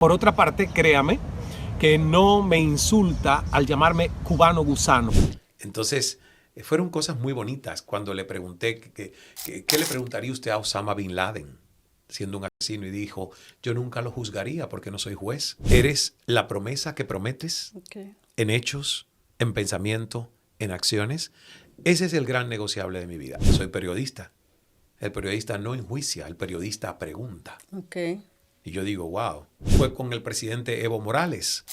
Por otra parte, créame que no me insulta al llamarme cubano gusano. Entonces, fueron cosas muy bonitas cuando le pregunté qué le preguntaría usted a Osama Bin Laden, siendo un asesino, y dijo, yo nunca lo juzgaría porque no soy juez. Eres la promesa que prometes en hechos, en pensamiento, en acciones. Ese es el gran negociable de mi vida. Soy periodista. El periodista no enjuicia, el periodista pregunta. Y yo digo, wow. Fue con el presidente Evo Morales,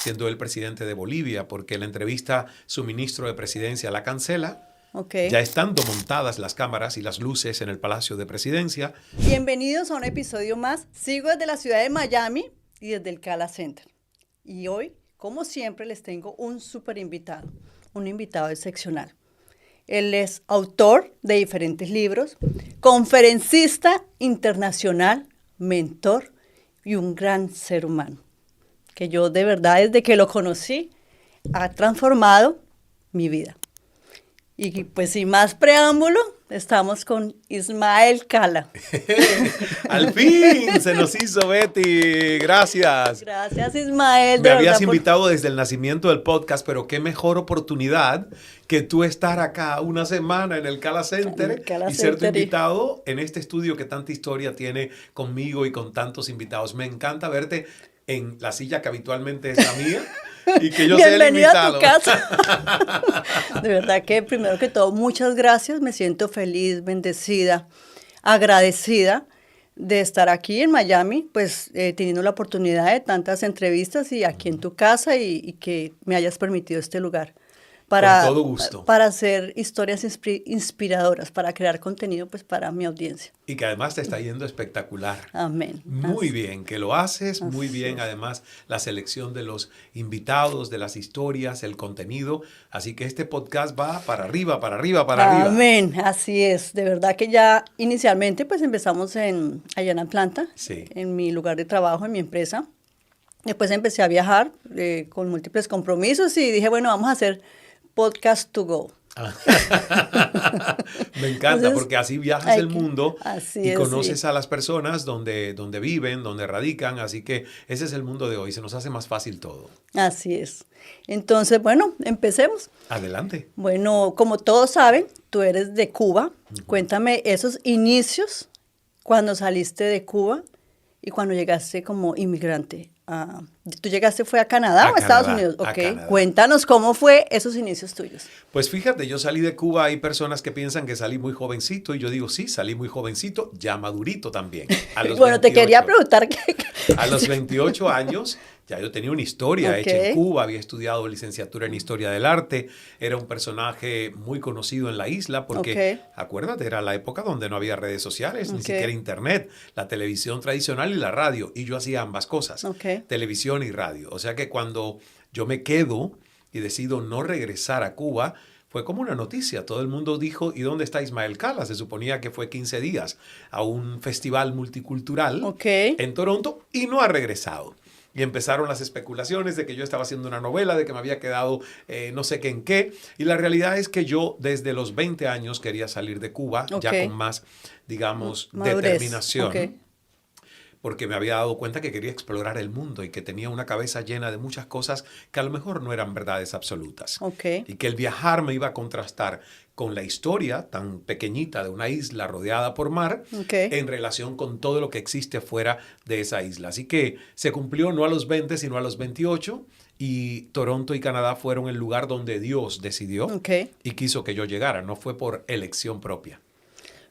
siendo el presidente de Bolivia, porque la entrevista su ministro de presidencia la cancela. Ya estando montadas las cámaras y las luces en el Palacio de Presidencia. Bienvenidos a un episodio más. Sigo desde la ciudad de Miami y desde el Cala Center. Y hoy, como siempre, les tengo un súper invitado, un invitado excepcional. Él es autor de diferentes libros, conferencista internacional, mentor y un gran ser humano, que yo de verdad desde que lo conocí ha transformado mi vida. Y pues sin más preámbulo, estamos con Ismael Cala. ¡Al fin! Se nos hizo, Betty. Gracias. Gracias, Ismael. Me habías invitado desde el nacimiento del podcast, pero qué mejor oportunidad que tú estar acá una semana en el Cala Center y ser tu invitado en este estudio que tanta historia tiene conmigo y con tantos invitados. Me encanta verte en la silla que habitualmente es la mía. Y que yo sea el invitado. Bienvenida a tu casa. De verdad que primero que todo, muchas gracias. Me siento feliz, bendecida, agradecida de estar aquí en Miami, pues teniendo la oportunidad de tantas entrevistas y aquí en tu casa y que me hayas permitido este lugar. Con todo gusto. Para hacer historias inspiradoras, para crear contenido pues para mi audiencia. Y que además te está yendo espectacular. Amén. Muy bien, que lo haces muy bien. Además, la selección de los invitados, de las historias, el contenido. Así que este podcast va para arriba, para arriba, para arriba. Amén, así es. De verdad que ya inicialmente pues empezamos allá en Atlanta, sí, en mi lugar de trabajo, en mi empresa. Después empecé a viajar con múltiples compromisos y dije, bueno, vamos a hacer podcast to go. Me encanta. Entonces, porque así viajas el mundo y conoces sí. a las personas donde viven, donde radican. Así que ese es el mundo de hoy. Se nos hace más fácil todo. Así es. Entonces, bueno, empecemos. Adelante. Bueno, como todos saben, tú eres de Cuba. Cuéntame esos inicios cuando saliste de Cuba y cuando llegaste como inmigrante. ¿Tú llegaste fue a Canadá o a Estados Unidos? Canadá. Cuéntanos cómo fue esos inicios tuyos. Pues fíjate, yo salí de Cuba, hay personas que piensan que salí muy jovencito y yo digo, sí, salí muy jovencito, ya madurito también. A los bueno, 28, te quería preguntar a los 28 años ya yo tenía una historia hecha en Cuba, había estudiado licenciatura en Historia del Arte, era un personaje muy conocido en la isla porque, acuérdate, era la época donde no había redes sociales, ni siquiera internet, la televisión tradicional y la radio, y yo hacía ambas cosas, televisión y radio. O sea que cuando yo me quedo y decido no regresar a Cuba, fue como una noticia. Todo el mundo dijo, ¿y dónde está Ismael Cala? Se suponía que fue 15 días a un festival multicultural en Toronto y no ha regresado. Y empezaron las especulaciones de que yo estaba haciendo una novela, de que me había quedado no sé qué en qué. Y la realidad es que yo desde los 20 años quería salir de Cuba, ya con más, digamos, madurez, determinación. Porque me había dado cuenta que quería explorar el mundo y que tenía una cabeza llena de muchas cosas que a lo mejor no eran verdades absolutas. Y que el viajar me iba a contrastar con la historia tan pequeñita de una isla rodeada por mar en relación con todo lo que existe fuera de esa isla. Así que se cumplió no a los 20, sino a los 28 y Toronto y Canadá fueron el lugar donde Dios decidió y quiso que yo llegara. No fue por elección propia.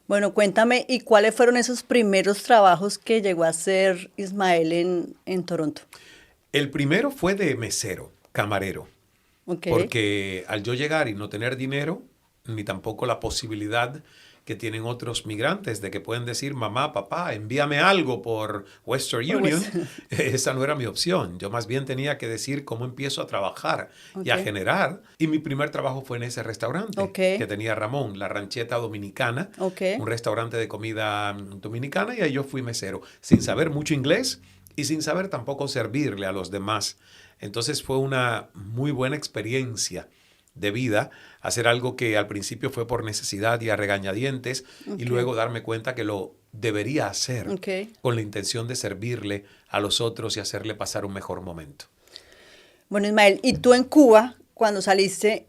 Bueno, cuéntame, ¿y cuáles fueron esos primeros trabajos que llegó a hacer Ismael en Toronto? El primero fue de mesero, camarero. Porque al yo llegar y no tener dinero, ni tampoco la posibilidad que tienen otros migrantes de que pueden decir, mamá, papá, envíame algo por Western Union. Esa no era mi opción. Yo más bien tenía que decir cómo empiezo a trabajar y a generar. Y mi primer trabajo fue en ese restaurante que tenía Ramón, La Rancheta Dominicana, un restaurante de comida dominicana, y ahí yo fui mesero, sin saber mucho inglés y sin saber tampoco servirle a los demás. Entonces fue una muy buena experiencia de vida, hacer algo que al principio fue por necesidad y a regañadientes y luego darme cuenta que lo debería hacer con la intención de servirle a los otros y hacerle pasar un mejor momento. Bueno, Ismael, ¿y tú en Cuba, cuando saliste,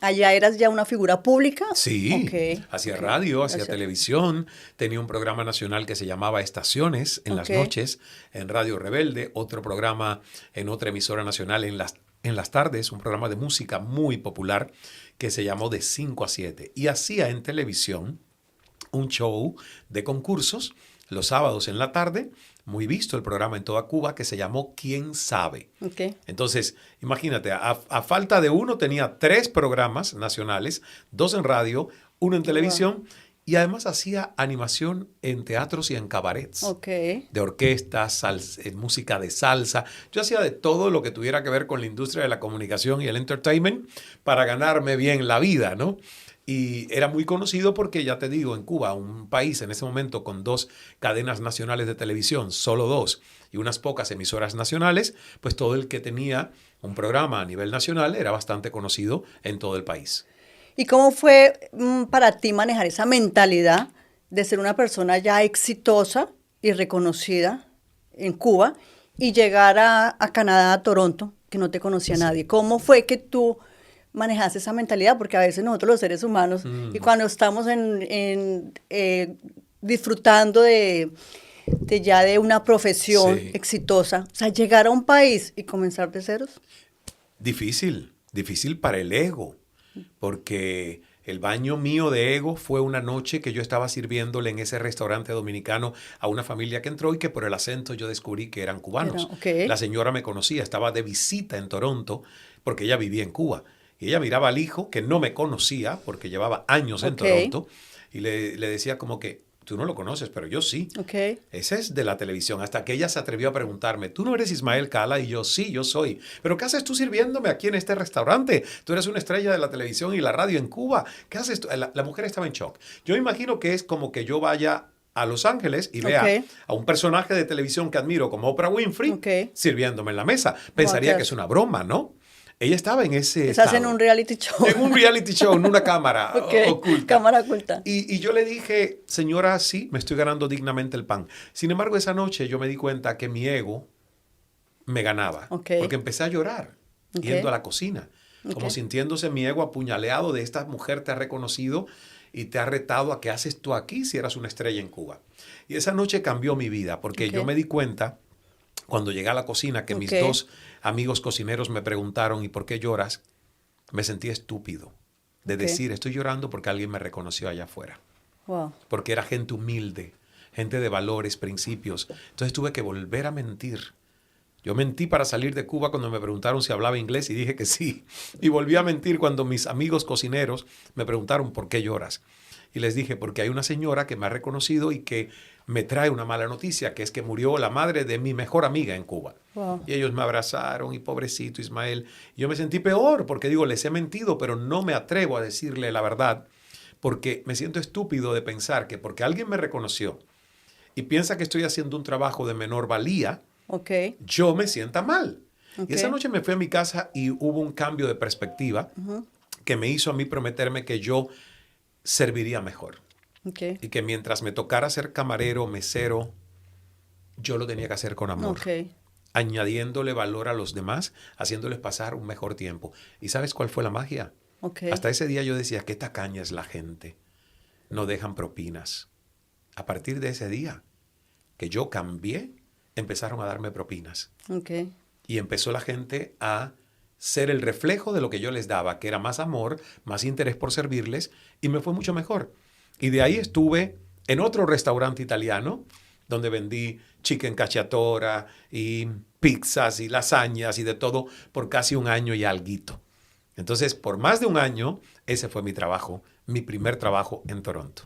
allá eras ya una figura pública? Sí, hacía radio, hacía televisión, tenía un programa nacional que se llamaba Estaciones en las noches, en Radio Rebelde, otro programa en otra emisora nacional en las tardes, un programa de música muy popular que se llamó De 5 a 7. Y hacía en televisión un show de concursos los sábados en la tarde, muy visto el programa en toda Cuba, que se llamó ¿Quién sabe? Entonces, imagínate, a falta de uno tenía 3 programas nacionales, 2 en radio, 1 en televisión, y además hacía animación en teatros y en cabarets, de orquestas, música de salsa. Yo hacía de todo lo que tuviera que ver con la industria de la comunicación y el entertainment para ganarme bien la vida, ¿no? Y era muy conocido porque, ya te digo, en Cuba, un país en ese momento con 2 cadenas nacionales de televisión, solo 2, y unas pocas emisoras nacionales, pues todo el que tenía un programa a nivel nacional era bastante conocido en todo el país. ¿Y cómo fue para ti manejar esa mentalidad de ser una persona ya exitosa y reconocida en Cuba y llegar a Canadá, a Toronto, que no te conocía nadie? ¿Cómo fue que tú manejaste esa mentalidad? Porque a veces nosotros los seres humanos, y cuando estamos disfrutando de una profesión exitosa, o sea, llegar a un país y comenzar de ceros. Difícil para el ego, porque el baño mío de ego fue una noche que yo estaba sirviéndole en ese restaurante dominicano a una familia que entró y que por el acento yo descubrí que eran cubanos. La señora me conocía, estaba de visita en Toronto porque ella vivía en Cuba. Y ella miraba al hijo, que no me conocía porque llevaba años en Toronto, y le decía como que, tú no lo conoces, pero yo sí. Ese es de la televisión. Hasta que ella se atrevió a preguntarme, ¿tú no eres Ismael Cala? Y yo, sí, yo soy. ¿Pero qué haces tú sirviéndome aquí en este restaurante? Tú eres una estrella de la televisión y la radio en Cuba. ¿Qué haces tú? La mujer estaba en shock. Yo imagino que es como que yo vaya a Los Ángeles y vea a un personaje de televisión que admiro como Oprah Winfrey sirviéndome en la mesa. Pensaría que es una broma, ¿no? Ella estaba en ese Estás en un reality show. En un reality show, en una cámara oculta. Cámara oculta. Y yo le dije, señora, sí, me estoy ganando dignamente el pan. Sin embargo, esa noche yo me di cuenta que mi ego me ganaba. Porque empecé a llorar yendo a la cocina. Como sintiéndose mi ego apuñaleado de esta mujer te ha reconocido y te ha retado a qué haces tú aquí si eras una estrella en Cuba. Y esa noche cambió mi vida porque yo me di cuenta cuando llegué a la cocina que mis 2 amigos cocineros me preguntaron, ¿y por qué lloras? Me sentí estúpido de decir, estoy llorando porque alguien me reconoció allá afuera. Porque era gente humilde, gente de valores, principios. Entonces tuve que volver a mentir. Yo mentí para salir de Cuba cuando me preguntaron si hablaba inglés y dije que sí. Y volví a mentir cuando mis amigos cocineros me preguntaron, ¿por qué lloras? Y les dije, porque hay una señora que me ha reconocido y que me trae una mala noticia, que es que murió la madre de mi mejor amiga en Cuba. Y ellos me abrazaron y pobrecito Ismael. Y yo me sentí peor porque digo, les he mentido, pero no me atrevo a decirle la verdad porque me siento estúpido de pensar que porque alguien me reconoció y piensa que estoy haciendo un trabajo de menor valía, yo me sienta mal. Y esa noche me fui a mi casa y hubo un cambio de perspectiva que me hizo a mí prometerme que yo serviría mejor. Y que mientras me tocara ser camarero, mesero, yo lo tenía que hacer con amor. Añadiéndole valor a los demás, haciéndoles pasar un mejor tiempo. ¿Y sabes cuál fue la magia? Hasta ese día yo decía, qué tacaña es la gente. No dejan propinas. A partir de ese día que yo cambié, empezaron a darme propinas. Y empezó la gente a ser el reflejo de lo que yo les daba, que era más amor, más interés por servirles, y me fue mucho mejor. Y de ahí estuve en otro restaurante italiano, donde vendí chicken cacciatora y pizzas y lasañas y de todo por casi 1 año y alguito. Entonces, por más de 1 año, ese fue mi trabajo, mi primer trabajo en Toronto.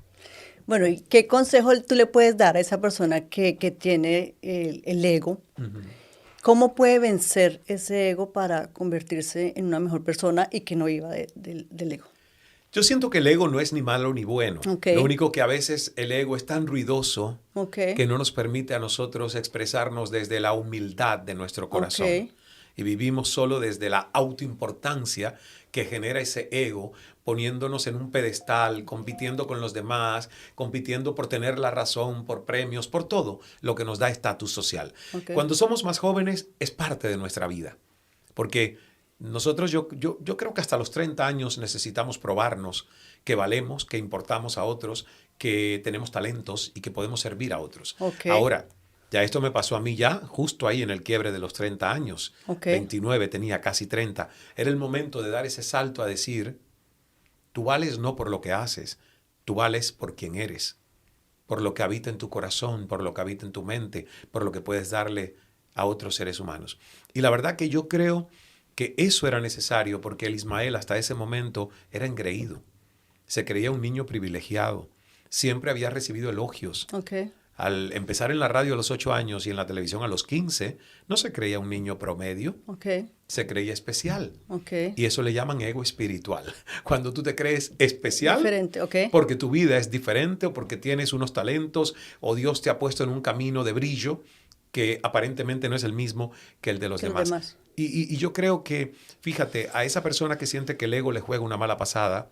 Bueno, ¿y qué consejo tú le puedes dar a esa persona que tiene el ego? ¿Cómo puede vencer ese ego para convertirse en una mejor persona y que no viva del ego? Yo siento que el ego no es ni malo ni bueno. Lo único que a veces el ego es tan ruidoso que no nos permite a nosotros expresarnos desde la humildad de nuestro corazón. y vivimos solo desde la autoimportancia que genera ese ego, poniéndonos en un pedestal, compitiendo con los demás, compitiendo por tener la razón, por premios, por todo lo que nos da estatus social. Okay. Cuando somos más jóvenes es parte de nuestra vida, porque nosotros yo creo que hasta los 30 años necesitamos probarnos que valemos, que importamos a otros, que tenemos talentos y que podemos servir a otros. Okay. Ahora, ya esto me pasó a mí ya justo ahí en el quiebre de los 30 años. Okay. 29, tenía casi 30. Era el momento de dar ese salto a decir, tú vales no por lo que haces, tú vales por quien eres, por lo que habita en tu corazón, por lo que habita en tu mente, por lo que puedes darle a otros seres humanos. Y la verdad que yo creo que eso era necesario porque el Ismael hasta ese momento era engreído. Se creía un niño privilegiado. Siempre había recibido elogios. Okay. Al empezar en la radio a los 8 años y en la televisión a los 15, no se creía un niño promedio, Okay. se creía especial. Okay. Y eso le llaman ego espiritual. Cuando tú te crees especial, diferente, okay, porque tu vida es diferente o porque tienes unos talentos o Dios te ha puesto en un camino de brillo que aparentemente no es el mismo que el de los demás. Y yo creo que, fíjate, a esa persona que siente que el ego le juega una mala pasada,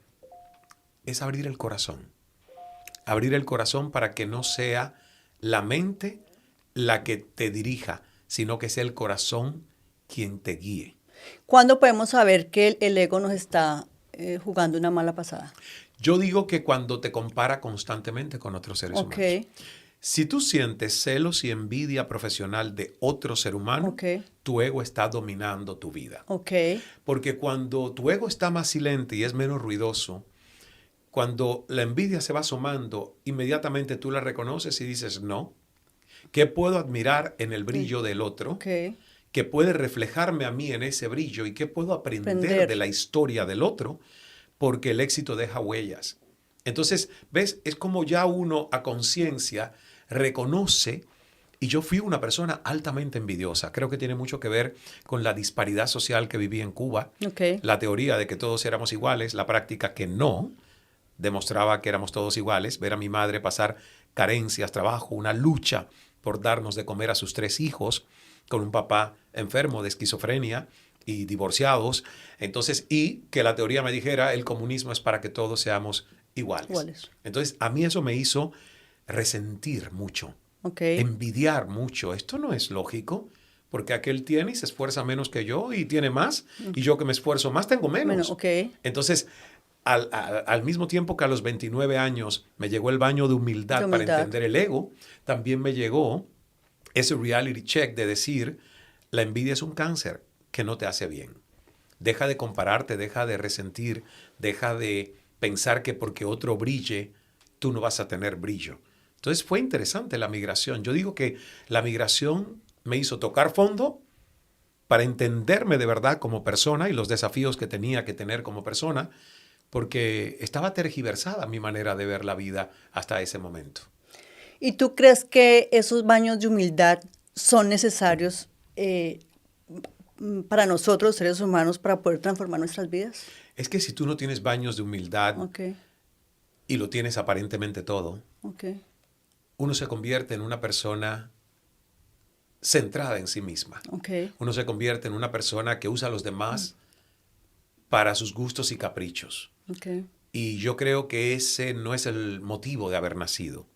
es abrir el corazón. Abrir el corazón para que no sea la mente la que te dirija, sino que sea el corazón quien te guíe. ¿Cuándo podemos saber que el ego nos está jugando una mala pasada? Yo digo que cuando te compara constantemente con otros seres humanos. Si tú sientes celos y envidia profesional de otro ser humano, tu ego está dominando tu vida. Porque cuando tu ego está más silente y es menos ruidoso, cuando la envidia se va asomando, inmediatamente tú la reconoces y dices, no, ¿qué puedo admirar en el brillo del otro? ¿Qué puede reflejarme a mí en ese brillo? ¿Y qué puedo aprender de la historia del otro? Porque el éxito deja huellas. Entonces, ¿ves? Es como ya uno a conciencia reconoce, y yo fui una persona altamente envidiosa. Creo que tiene mucho que ver con la disparidad social que viví en Cuba. La teoría de que todos éramos iguales, la práctica que no, demostraba que éramos todos iguales. Ver a mi madre pasar carencias, trabajo, una lucha por darnos de comer a sus 3 hijos, con un papá enfermo de esquizofrenia y divorciados. Entonces, y que la teoría me dijera, el comunismo es para que todos seamos iguales. Entonces, a mí eso me hizo resentir mucho, envidiar mucho. Esto no es lógico, porque aquel tiene y se esfuerza menos que yo y tiene más, y yo que me esfuerzo más tengo menos. Entonces, al mismo tiempo que a los 29 años me llegó el baño de humildad para entender el ego, también me llegó ese reality check de decir, la envidia es un cáncer que no te hace bien. Deja de compararte, deja de resentir, deja de pensar que porque otro brille, tú no vas a tener brillo. Entonces fue interesante la migración. Yo digo que la migración me hizo tocar fondo para entenderme de verdad como persona y los desafíos que tenía que tener como persona, porque estaba tergiversada mi manera de ver la vida hasta ese momento. ¿Y tú crees que esos baños de humildad son necesarios para nosotros, seres humanos, para poder transformar nuestras vidas? Es que si tú no tienes baños de humildad y lo tienes aparentemente todo, uno se convierte en una persona centrada en sí misma. Uno se convierte en una persona que usa a los demás para sus gustos y caprichos. Y yo creo que ese no es el motivo de haber nacido.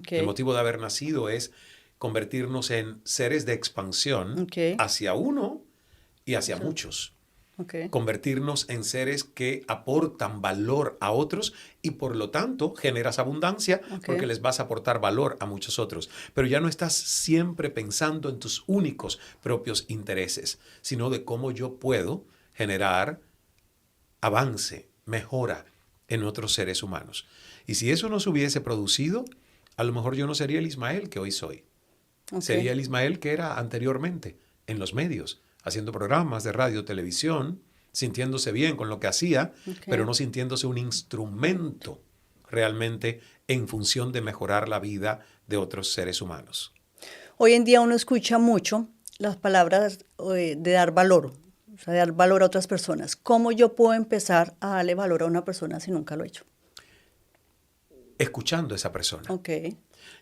El motivo de haber nacido es convertirnos en seres de expansión hacia uno y hacia muchos. Convertirnos en seres que aportan valor a otros y por lo tanto generas abundancia porque les vas a aportar valor a muchos otros. Pero ya no estás siempre pensando en tus únicos propios intereses, sino de cómo yo puedo generar avance, mejora en otros seres humanos. Y si eso no se hubiese producido, a lo mejor yo no sería el Ismael que hoy soy. Sería el Ismael que era anteriormente en los medios, haciendo programas de radio, televisión, sintiéndose bien con lo que hacía, pero no sintiéndose un instrumento realmente en función de mejorar la vida de otros seres humanos. Hoy en día uno escucha mucho las palabras de dar valor, o sea, de dar valor a otras personas. ¿Cómo yo puedo empezar a darle valor a una persona si nunca lo he hecho? Escuchando a esa persona.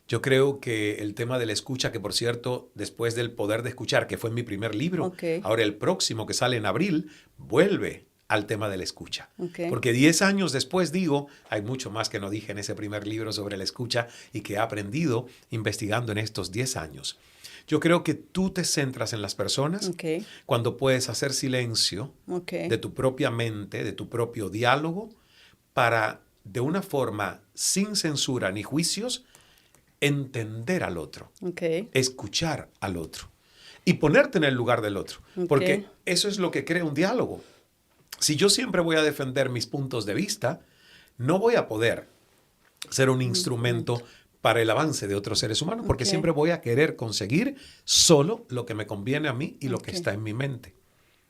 Yo creo que el tema de la escucha, que por cierto, después del Poder de Escuchar, que fue mi primer libro, ahora el próximo que sale en abril, vuelve al tema de la escucha. Porque 10 años después, digo, hay mucho más que no dije en ese primer libro sobre la escucha y que he aprendido investigando en estos 10 años. Yo creo que tú te centras en las personas cuando puedes hacer silencio de tu propia mente, de tu propio diálogo, para, de una forma sin censura ni juicios, entender al otro, escuchar al otro y ponerte en el lugar del otro. Porque eso es lo que crea un diálogo. Si yo siempre voy a defender mis puntos de vista, no voy a poder ser un instrumento para el avance de otros seres humanos, porque siempre voy a querer conseguir solo lo que me conviene a mí y lo que está en mi mente.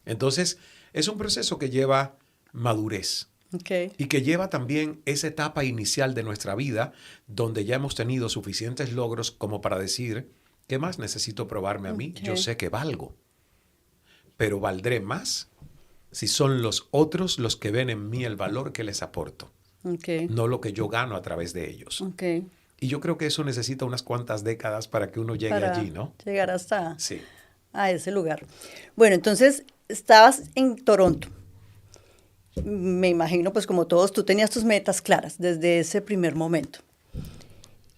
Entonces, es un proceso que lleva madurez. Y que lleva también esa etapa inicial de nuestra vida donde ya hemos tenido suficientes logros como para decir, ¿qué más necesito probarme a mí? Yo sé que valgo, pero valdré más si son los otros los que ven en mí el valor que les aporto, no lo que yo gano a través de ellos. Y yo creo que eso necesita unas cuantas décadas para que uno llegue allí, ¿no? Llegar hasta sí. a ese lugar. Bueno, entonces estabas en Toronto. Me imagino, pues como todos, tú tenías tus metas claras desde ese primer momento.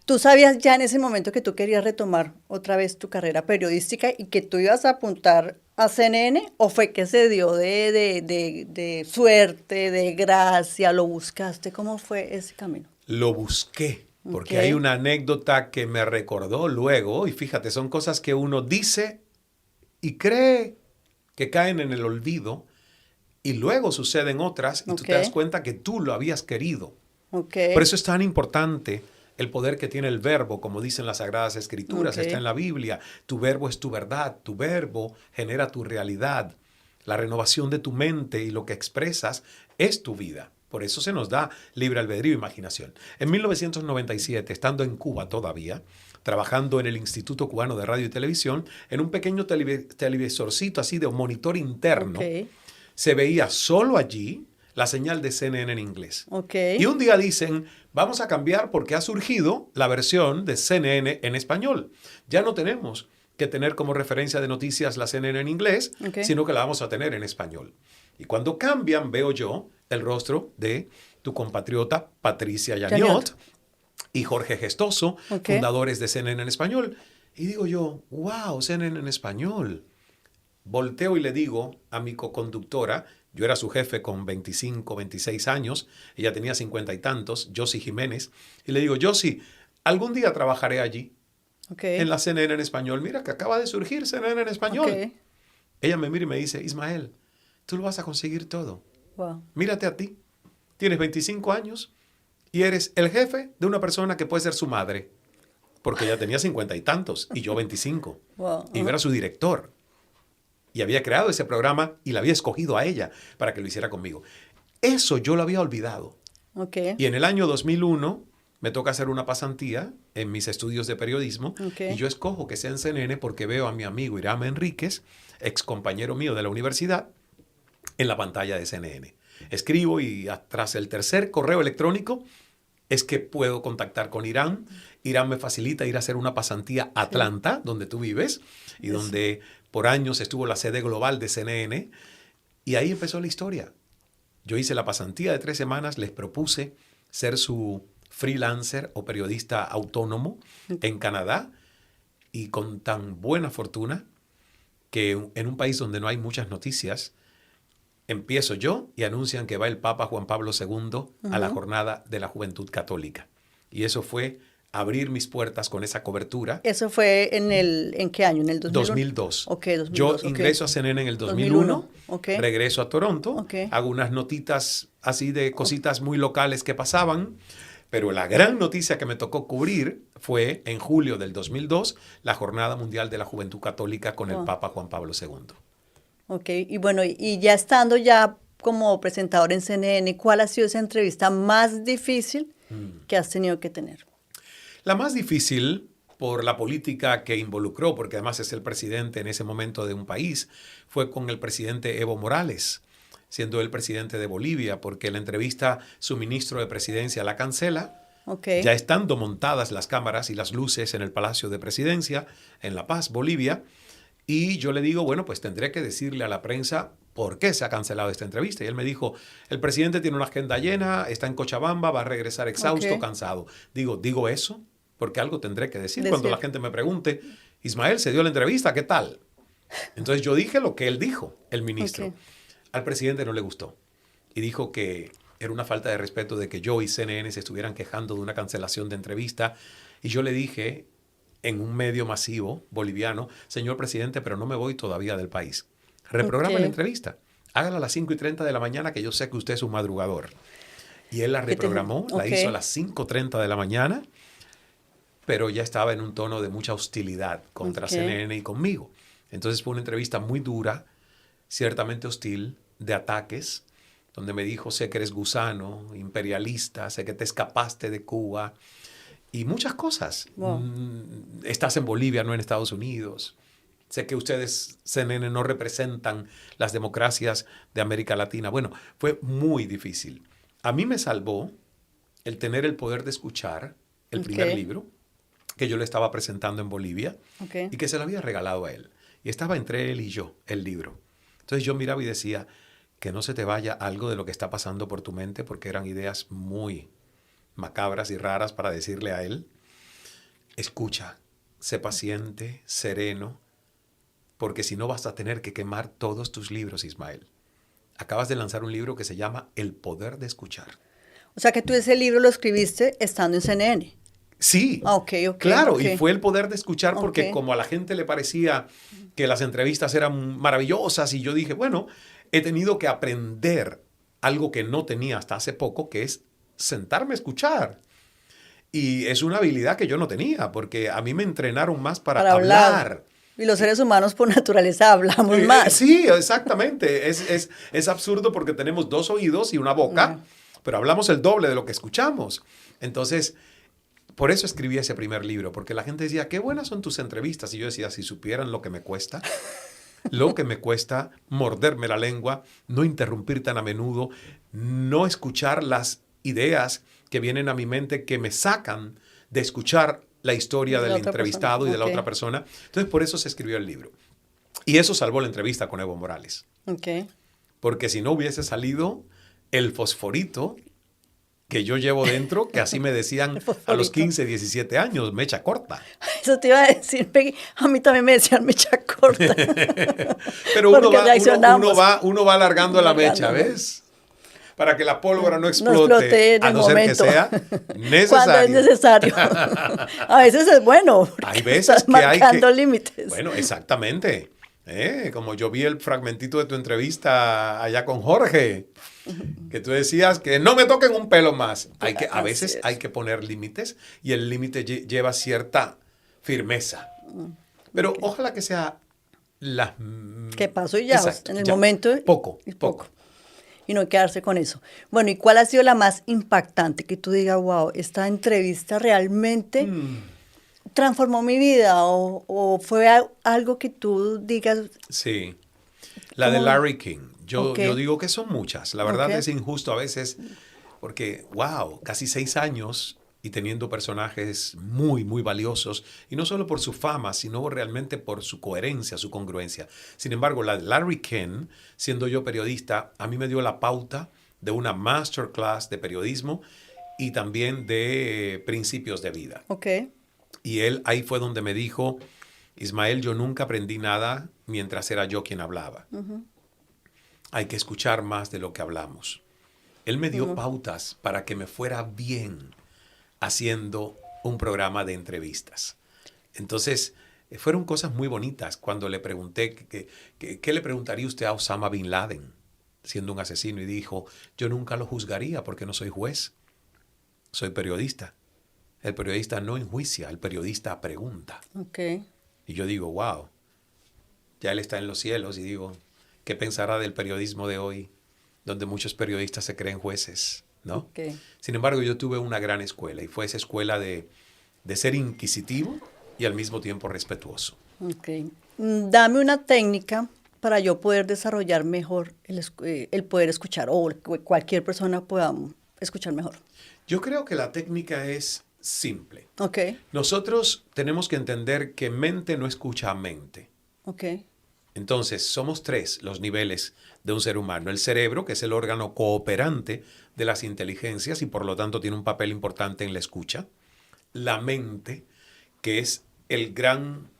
¿Tú sabías ya en ese momento que tú querías retomar otra vez tu carrera periodística y que tú ibas a apuntar a CNN? ¿O fue que se dio de suerte, de gracia, lo buscaste? ¿Cómo fue ese camino? Lo busqué, porque hay una anécdota que me recordó luego, y fíjate, son cosas que uno dice y cree que caen en el olvido, y luego suceden otras y tú te das cuenta que tú lo habías querido. Por eso es tan importante el poder que tiene el verbo, como dicen las Sagradas Escrituras, está en la Biblia. Tu verbo es tu verdad, tu verbo genera tu realidad. La renovación de tu mente y lo que expresas es tu vida. Por eso se nos da libre albedrío e imaginación. En 1997, estando en Cuba todavía, trabajando en el Instituto Cubano de Radio y Televisión, en un pequeño televisorcito así de un monitor interno, se veía solo allí la señal de CNN en inglés. Y un día dicen, vamos a cambiar porque ha surgido la versión de CNN en español. Ya no tenemos que tener como referencia de noticias la CNN en inglés, sino que la vamos a tener en español. Y cuando cambian, veo yo el rostro de tu compatriota Patricia Yaniot y Jorge Gestoso, fundadores de CNN en español. Y digo yo, wow, CNN en español. Volteo y le digo a mi coconductora, yo era su jefe con 25, 26 años, ella tenía 50 y tantos, Josie Jiménez, y le digo, Josie, algún día trabajaré allí, en la CNN en español. Mira que acaba de surgir CNN en español. Ella me mira y me dice, Ismael, tú lo vas a conseguir todo. Mírate a ti, tienes 25 años y eres el jefe de una persona que puede ser su madre, porque ella tenía 50 y tantos y yo 25, y yo era su director. Y había creado ese programa y la había escogido a ella para que lo hiciera conmigo. Eso yo lo había olvidado. Y en el año 2001 me toca hacer una pasantía en mis estudios de periodismo y yo escojo que sea en CNN porque veo a mi amigo Irán Enríquez, ex compañero mío de la universidad, en la pantalla de CNN. Escribo y tras el tercer correo electrónico es que puedo contactar con Irán. Irán me facilita ir a hacer una pasantía a Atlanta, donde tú vives, y donde por años estuvo la sede global de CNN. Y ahí empezó la historia. Yo hice la pasantía de 3 semanas, les propuse ser su freelancer o periodista autónomo en Canadá, y con tan buena fortuna que en un país donde no hay muchas noticias, empiezo yo y anuncian que va el Papa Juan Pablo II a la Jornada de la Juventud Católica. Y eso fue abrir mis puertas con esa cobertura. ¿Eso fue en qué año? ¿En el 2002? 2002. Yo ingreso a CNN en el 2001, regreso a Toronto, hago unas notitas así de cositas muy locales que pasaban, pero la gran noticia que me tocó cubrir fue en julio del 2002, la Jornada Mundial de la Juventud Católica con el Papa Juan Pablo II. Y bueno, y ya estando ya como presentador en CNN, ¿cuál ha sido esa entrevista más difícil que has tenido que tener? La más difícil por la política que involucró, porque además es el presidente en ese momento de un país, fue con el presidente Evo Morales, siendo el presidente de Bolivia, porque la entrevista su ministro de presidencia la cancela Okay. Ya estando montadas las cámaras y las luces en el Palacio de Presidencia, en La Paz, Bolivia, y yo le digo, bueno, pues tendré que decirle a la prensa por qué se ha cancelado esta entrevista. Y él me dijo, el presidente tiene una agenda llena, está en Cochabamba, va a regresar exhausto, cansado. Digo eso porque algo tendré que decir cuando la gente me pregunte, Ismael, ¿se dio la entrevista? ¿Qué tal? Entonces yo dije lo que él dijo, el ministro. Al presidente no le gustó y dijo que era una falta de respeto de que yo y CNN se estuvieran quejando de una cancelación de entrevista. Y yo le dije en un medio masivo boliviano, señor presidente, pero no me voy todavía del país. Reprograma la entrevista. Hágala a las 5:30 de la mañana, que yo sé que usted es un madrugador. Y él la reprogramó, la hizo a las 5:30 de la mañana, pero ya estaba en un tono de mucha hostilidad contra CNN y conmigo. Entonces fue una entrevista muy dura, ciertamente hostil, de ataques, donde me dijo, sé que eres gusano, imperialista, sé que te escapaste de Cuba y muchas cosas. Wow. Estás en Bolivia, no en Estados Unidos. Sé que ustedes, CNN, no representan las democracias de América Latina. Bueno, fue muy difícil. A mí me salvó el tener el poder de escuchar el primer libro que yo le estaba presentando en Bolivia y que se lo había regalado a él. Y estaba entre él y yo, el libro. Entonces yo miraba y decía, que no se te vaya algo de lo que está pasando por tu mente, porque eran ideas muy macabras y raras para decirle a él. Escucha, sé paciente, sereno, porque si no vas a tener que quemar todos tus libros, Ismael. Acabas de lanzar un libro que se llama El poder de escuchar. O sea que tú ese libro lo escribiste estando en CNN. Sí, claro, y fue el poder de escuchar porque como a la gente le parecía que las entrevistas eran maravillosas y yo dije, bueno, he tenido que aprender algo que no tenía hasta hace poco, que es sentarme a escuchar. Y es una habilidad que yo no tenía, porque a mí me entrenaron más para hablar. Y los seres humanos por naturaleza hablamos más. Sí, exactamente. Es absurdo porque tenemos 2 oídos y una boca, pero hablamos el doble de lo que escuchamos. Entonces, por eso escribí ese primer libro, porque la gente decía, qué buenas son tus entrevistas. Y yo decía, si supieran lo que me cuesta morderme la lengua, no interrumpir tan a menudo, no escuchar las ideas que vienen a mi mente que me sacan de escuchar la historia del entrevistado y de la otra persona. Entonces, por eso se escribió el libro. Y eso salvó la entrevista con Evo Morales. Porque si no hubiese salido el fosforito que yo llevo dentro, que así me decían a los 15, 17 años, mecha corta. Eso te iba a decir, Peggy. A mí también me decían mecha corta. Pero uno va alargando la mecha, ¿ves? Para que la pólvora no explote en el momento. Ser que sea necesario. Cuando es necesario. A veces es bueno. Hay veces estás marcando límites. Bueno, exactamente. Como yo vi el fragmentito de tu entrevista allá con Jorge, que tú decías que no me toquen un pelo más. A veces hay que poner límites y el límite lleva cierta firmeza. Pero ojalá que sea la... Que pasó y ya, exacto, en el ya. momento. Poco. Y no quedarse con eso. Bueno, ¿y cuál ha sido la más impactante que tú digas, wow, esta entrevista realmente transformó mi vida o fue algo que tú digas? Sí, la de Larry King. Yo digo que son muchas. La verdad es injusto a veces porque, wow, casi 6 años y teniendo personajes muy, muy valiosos, y no solo por su fama, sino realmente por su coherencia, su congruencia. Sin embargo, la de Larry King, siendo yo periodista, a mí me dio la pauta de una masterclass de periodismo y también de principios de vida. Y él ahí fue donde me dijo, Ismael, yo nunca aprendí nada mientras era yo quien hablaba. Hay que escuchar más de lo que hablamos. Él me dio pautas para que me fuera bien haciendo un programa de entrevistas. Entonces, fueron cosas muy bonitas cuando le pregunté, ¿qué le preguntaría usted a Osama Bin Laden, siendo un asesino? Y dijo, yo nunca lo juzgaría porque no soy juez, soy periodista. El periodista no enjuicia, el periodista pregunta. Y yo digo, wow, ya él está en los cielos y digo, ¿qué pensará del periodismo de hoy, donde muchos periodistas se creen jueces? ¿No? Sin embargo, yo tuve una gran escuela y fue esa escuela de ser inquisitivo y al mismo tiempo respetuoso. Dame una técnica para yo poder desarrollar mejor el poder escuchar o cualquier persona pueda escuchar mejor. Yo creo que la técnica es simple. Ok. Nosotros tenemos que entender que mente no escucha a mente. Ok. Entonces, somos 3 los niveles de un ser humano. El cerebro, que es el órgano cooperante de las inteligencias y por lo tanto tiene un papel importante en la escucha. La mente, que es el gran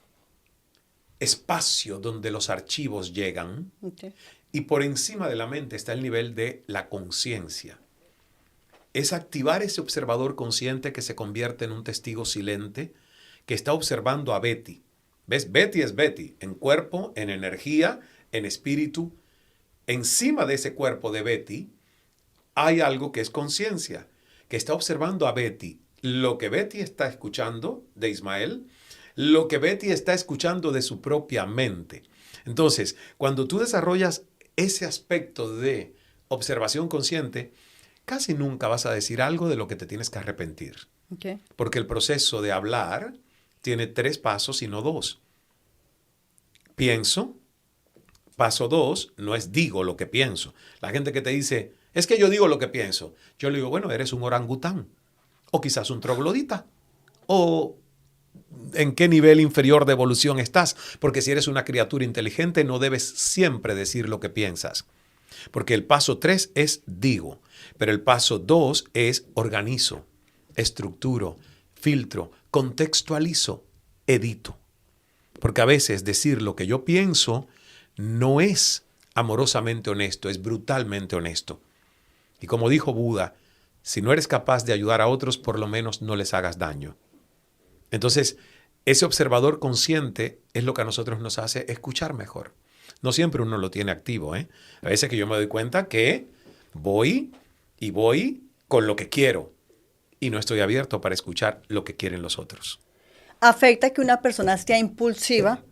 espacio donde los archivos llegan. Okay. Y por encima de la mente está el nivel de la conciencia. Es activar ese observador consciente que se convierte en un testigo silente que está observando a Betty. ¿Ves? Betty es Betty, en cuerpo, en energía, en espíritu. Encima de ese cuerpo de Betty hay algo que es conciencia, que está observando a Betty. Lo que Betty está escuchando de Ismael, lo que Betty está escuchando de su propia mente. Entonces, cuando tú desarrollas ese aspecto de observación consciente, casi nunca vas a decir algo de lo que te tienes que arrepentir. Okay. Porque el proceso de hablar tiene 3 pasos y no 2. Pienso. Paso 2 no es digo lo que pienso. La gente que te dice, es que yo digo lo que pienso. Yo le digo, bueno, eres un orangután. O quizás un troglodita. O en qué nivel inferior de evolución estás. Porque si eres una criatura inteligente, no debes siempre decir lo que piensas. Porque el paso 3 es digo. Pero el paso 2 es organizo, estructuro, filtro, contextualizo, edito. Porque a veces decir lo que yo pienso no es amorosamente honesto, es brutalmente honesto. Y como dijo Buda, si no eres capaz de ayudar a otros, por lo menos no les hagas daño. Entonces, ese observador consciente es lo que a nosotros nos hace escuchar mejor. No siempre uno lo tiene activo, ¿eh? A veces que yo me doy cuenta que voy con lo que quiero y no estoy abierto para escuchar lo que quieren los otros. ¿Afecta que una persona sea impulsiva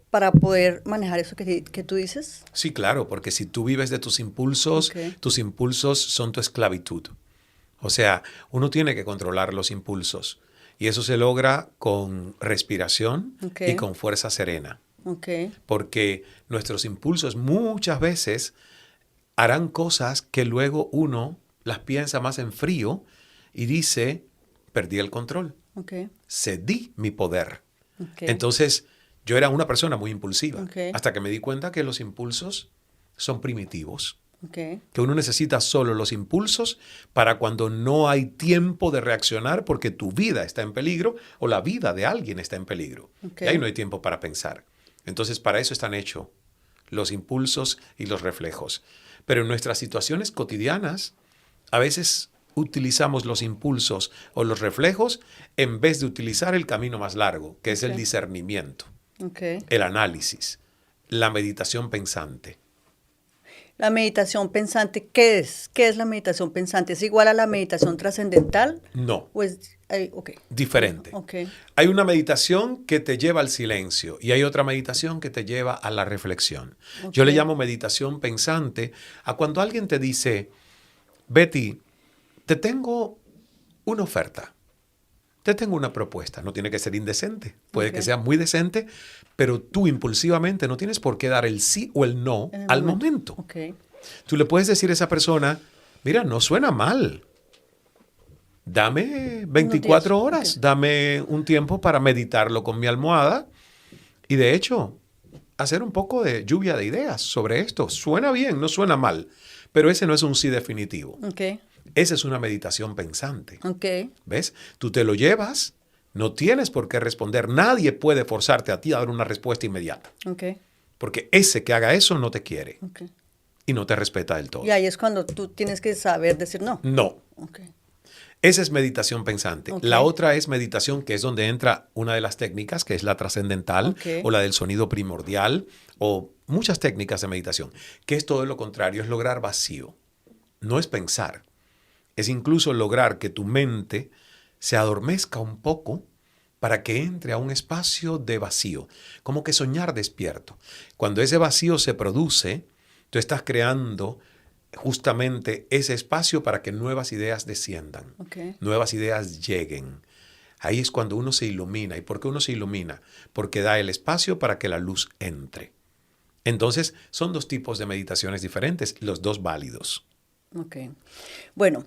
para poder manejar eso que tú dices? Sí, claro, porque si tú vives de tus impulsos, tus impulsos son tu esclavitud. O sea, uno tiene que controlar los impulsos y eso se logra con respiración y con fuerza serena. Porque nuestros impulsos muchas veces harán cosas que luego uno las piensa más en frío y dice, perdí el control. Cedí mi poder. Entonces, yo era una persona muy impulsiva hasta que me di cuenta que los impulsos son primitivos. Que uno necesita solo los impulsos para cuando no hay tiempo de reaccionar porque tu vida está en peligro o la vida de alguien está en peligro. Y ahí no hay tiempo para pensar. Entonces, para eso están hechos los impulsos y los reflejos. Pero en nuestras situaciones cotidianas, a veces utilizamos los impulsos o los reflejos en vez de utilizar el camino más largo, que es el discernimiento, el análisis, la meditación pensante. La meditación pensante, ¿qué es? ¿Qué es la meditación pensante? ¿Es igual a la meditación trascendental? No. ¿O es, diferente. Hay una meditación que te lleva al silencio y hay otra meditación que te lleva a la reflexión. Yo le llamo meditación pensante a cuando alguien te dice, Betty, te tengo una oferta, te tengo una propuesta. No tiene que ser indecente, puede que sea muy decente, pero tú impulsivamente no tienes por qué dar el sí o el no al momento. Tú le puedes decir a esa persona, mira, no suena mal. Dame 24 horas, dame un tiempo para meditarlo con mi almohada y de hecho hacer un poco de lluvia de ideas sobre esto. Suena bien, no suena mal, pero ese no es un sí definitivo. Esa es una meditación pensante. ¿Ves? Tú te lo llevas, no tienes por qué responder. Nadie puede forzarte a ti a dar una respuesta inmediata. Porque ese que haga eso no te quiere. Y no te respeta del todo. Y ahí es cuando tú tienes que saber decir no. No. Esa es meditación pensante. La otra es meditación, que es donde entra una de las técnicas, que es la trascendental o la del sonido primordial o muchas técnicas de meditación, que es todo lo contrario, es lograr vacío. No es pensar. Es incluso lograr que tu mente se adormezca un poco para que entre a un espacio de vacío, como que soñar despierto. Cuando ese vacío se produce, tú estás creando justamente ese espacio para que nuevas ideas desciendan, nuevas ideas lleguen. Ahí es cuando uno se ilumina. ¿Y por qué uno se ilumina? Porque da el espacio para que la luz entre. Entonces, son 2 tipos de meditaciones diferentes, los 2 válidos. Bueno,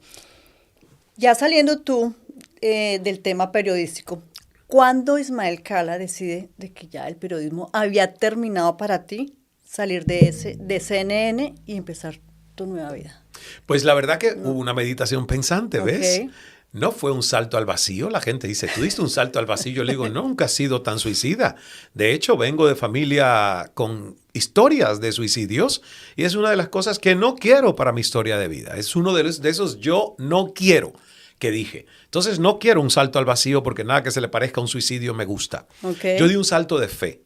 Ya saliendo tú del tema periodístico, ¿cuándo Ismael Cala decide de que ya el periodismo había terminado para ti, salir de CNN y empezar tu nueva vida? Pues la verdad que hubo una meditación pensante, ¿ves? Ok. No fue un salto al vacío. La gente dice, ¿tú diste un salto al vacío? Yo le digo, nunca he sido tan suicida. De hecho, vengo de familia con historias de suicidios y es una de las cosas que no quiero para mi historia de vida. Es uno de esos yo no quiero que dije. Entonces, no quiero un salto al vacío porque nada que se le parezca a un suicidio me gusta. Ok. Yo di un salto de fe.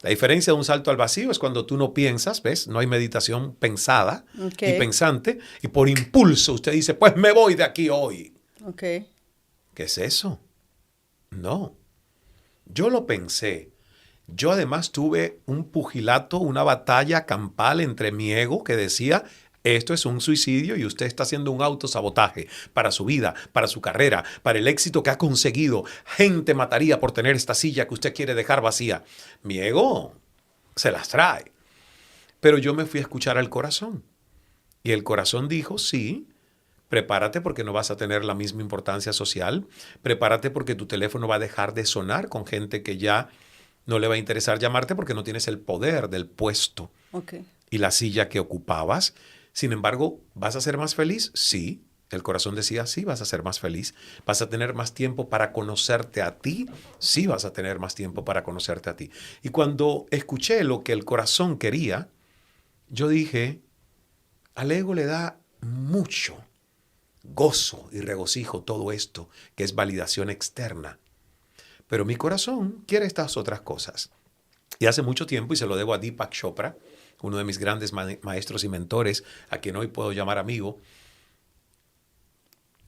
La diferencia de un salto al vacío es cuando tú no piensas, ¿ves? No hay meditación pensada Ok. y pensante y por impulso usted dice, pues me voy de aquí hoy. Ok. ¿Qué es eso? No. Yo lo pensé. Yo además tuve un pugilato, una batalla campal entre mi ego que decía, esto es un suicidio y usted está haciendo un autosabotaje para su vida, para su carrera, para el éxito que ha conseguido. Gente mataría por tener esta silla que usted quiere dejar vacía. Mi ego se las trae. Pero yo me fui a escuchar al corazón. Y el corazón dijo, sí, prepárate porque no vas a tener la misma importancia social. Prepárate porque tu teléfono va a dejar de sonar con gente que ya no le va a interesar llamarte porque no tienes el poder del puesto Ok. y la silla que ocupabas. Sin embargo, ¿vas a ser más feliz? Sí. El corazón decía, sí, vas a ser más feliz. ¿Vas a tener más tiempo para conocerte a ti? Sí, vas a tener más tiempo para conocerte a ti. Y cuando escuché lo que el corazón quería, yo dije, al ego le da mucho gozo y regocijo todo esto, que es validación externa. Pero mi corazón quiere estas otras cosas. Y hace mucho tiempo, y se lo debo a Deepak Chopra, uno de mis grandes maestros y mentores, a quien hoy puedo llamar amigo,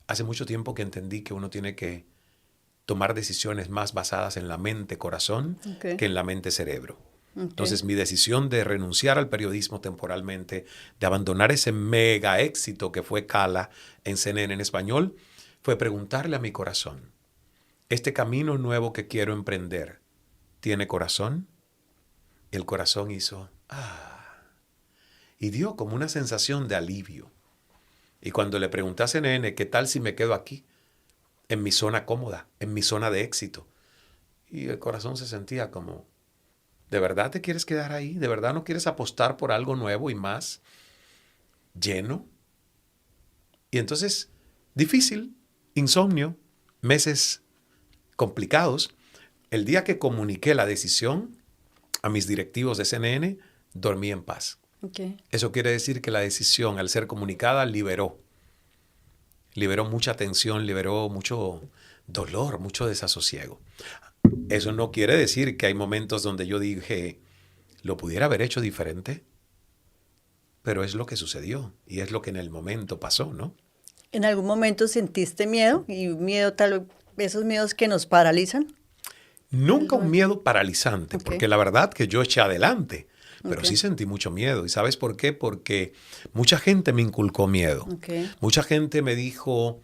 hace mucho tiempo que entendí que uno tiene que tomar decisiones más basadas en la mente-corazón Ok. que en la mente-cerebro. Ok. Entonces, mi decisión de renunciar al periodismo temporalmente, de abandonar ese mega éxito que fue Cala en CNN en español, fue preguntarle a mi corazón, ¿este camino nuevo que quiero emprender tiene corazón? Y el corazón hizo, y dio como una sensación de alivio. Y cuando le pregunté a CNN, ¿qué tal si me quedo aquí? En mi zona cómoda, en mi zona de éxito. Y el corazón se sentía como, ¿de verdad te quieres quedar ahí? ¿De verdad no quieres apostar por algo nuevo y más lleno? Y entonces, difícil, insomnio, meses complicados. El día que comuniqué la decisión a mis directivos de CNN, dormí en paz. Ok. Eso quiere decir que la decisión, al ser comunicada, liberó mucha tensión, liberó mucho dolor, mucho desasosiego. Eso no quiere decir que hay momentos donde yo dije, ¿lo pudiera haber hecho diferente? Pero es lo que sucedió y es lo que en el momento pasó, ¿no? ¿En algún momento sentiste miedo? Y miedo, tal vez, esos miedos que nos paralizan. Nunca un miedo paralizante, Ok. porque la verdad que yo eché adelante, pero Ok. sí sentí mucho miedo. ¿Y sabes por qué? Porque mucha gente me inculcó miedo. Ok. Mucha gente me dijo,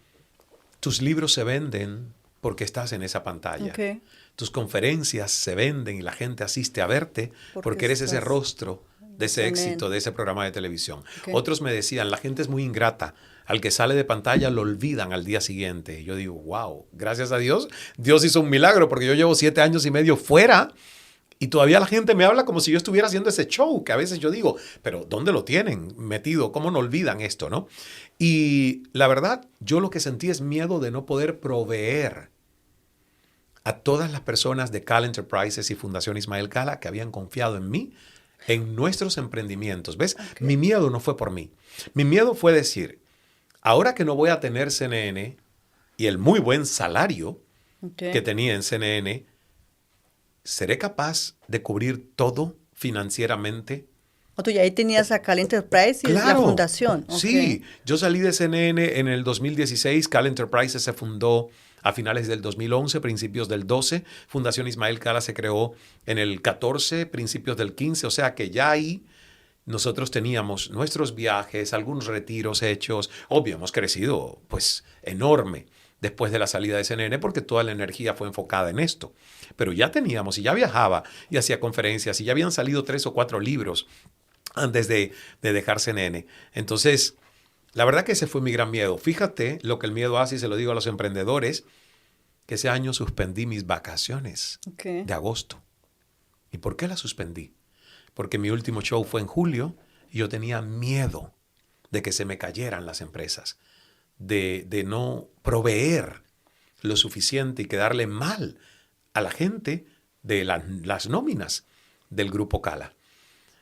tus libros se venden porque estás en esa pantalla. Ok. Tus conferencias se venden y la gente asiste a verte Porque porque eres ese estás rostro de ese CNN. éxito, de ese programa de televisión. Ok. Otros me decían, la gente es muy ingrata. Al que sale de pantalla lo olvidan al día siguiente. Y yo digo, wow, gracias a Dios, Dios hizo un milagro porque yo llevo 7 años y medio fuera y todavía la gente me habla como si yo estuviera haciendo ese show, que a veces yo digo, pero ¿dónde lo tienen metido? ¿Cómo no olvidan esto, no? Y la verdad, yo lo que sentí es miedo de no poder proveer a todas las personas de Cala Enterprises y Fundación Ismael Cala que habían confiado en mí, en nuestros emprendimientos. ¿Ves? Ok. Mi miedo no fue por mí. Mi miedo fue decir, ahora que no voy a tener CNN y el muy buen salario Ok. que tenía en CNN, ¿seré capaz de cubrir todo financieramente? O tú ya ahí tenías a Cala Enterprise y la fundación. Ok. Sí, yo salí de CNN en el 2016, Cala Enterprises se fundó a finales del 2011, principios del 12, Fundación Ismael Cala se creó en el 14, principios del 15, o sea que ya ahí nosotros teníamos nuestros viajes, algunos retiros hechos, obvio, hemos crecido pues enorme después de la salida de CNN porque toda la energía fue enfocada en esto, pero ya teníamos y ya viajaba y hacía conferencias y ya habían salido 3 o 4 libros antes de dejar CNN. Entonces, La verdad que ese fue mi gran miedo. Fíjate lo que el miedo hace, y se lo digo a los emprendedores, que ese año suspendí mis vacaciones de agosto. ¿Y por qué las suspendí? Porque mi último show fue en julio y yo tenía miedo de que se me cayeran las empresas, de no proveer lo suficiente y quedarle mal a la gente de las nóminas del Grupo Cala.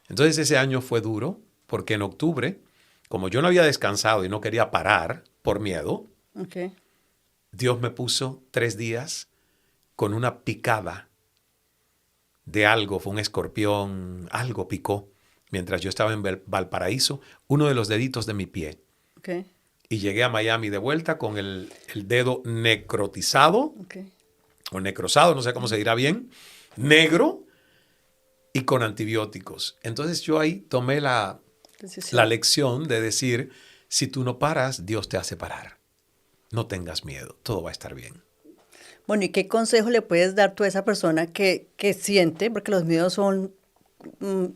Entonces ese año fue duro porque en octubre, como yo no había descansado y no quería parar por miedo, Dios me puso 3 días con una picada de algo, fue un escorpión, algo picó, mientras yo estaba en Valparaíso, uno de los deditos de mi pie. Y llegué a Miami de vuelta con el dedo necrotizado, o necrosado, no sé cómo se dirá bien, negro y con antibióticos. Entonces yo ahí tomé la lección de decir, si tú no paras, Dios te hace parar. No tengas miedo, todo va a estar bien. Bueno, ¿y qué consejo le puedes dar tú a esa persona que siente, porque los miedos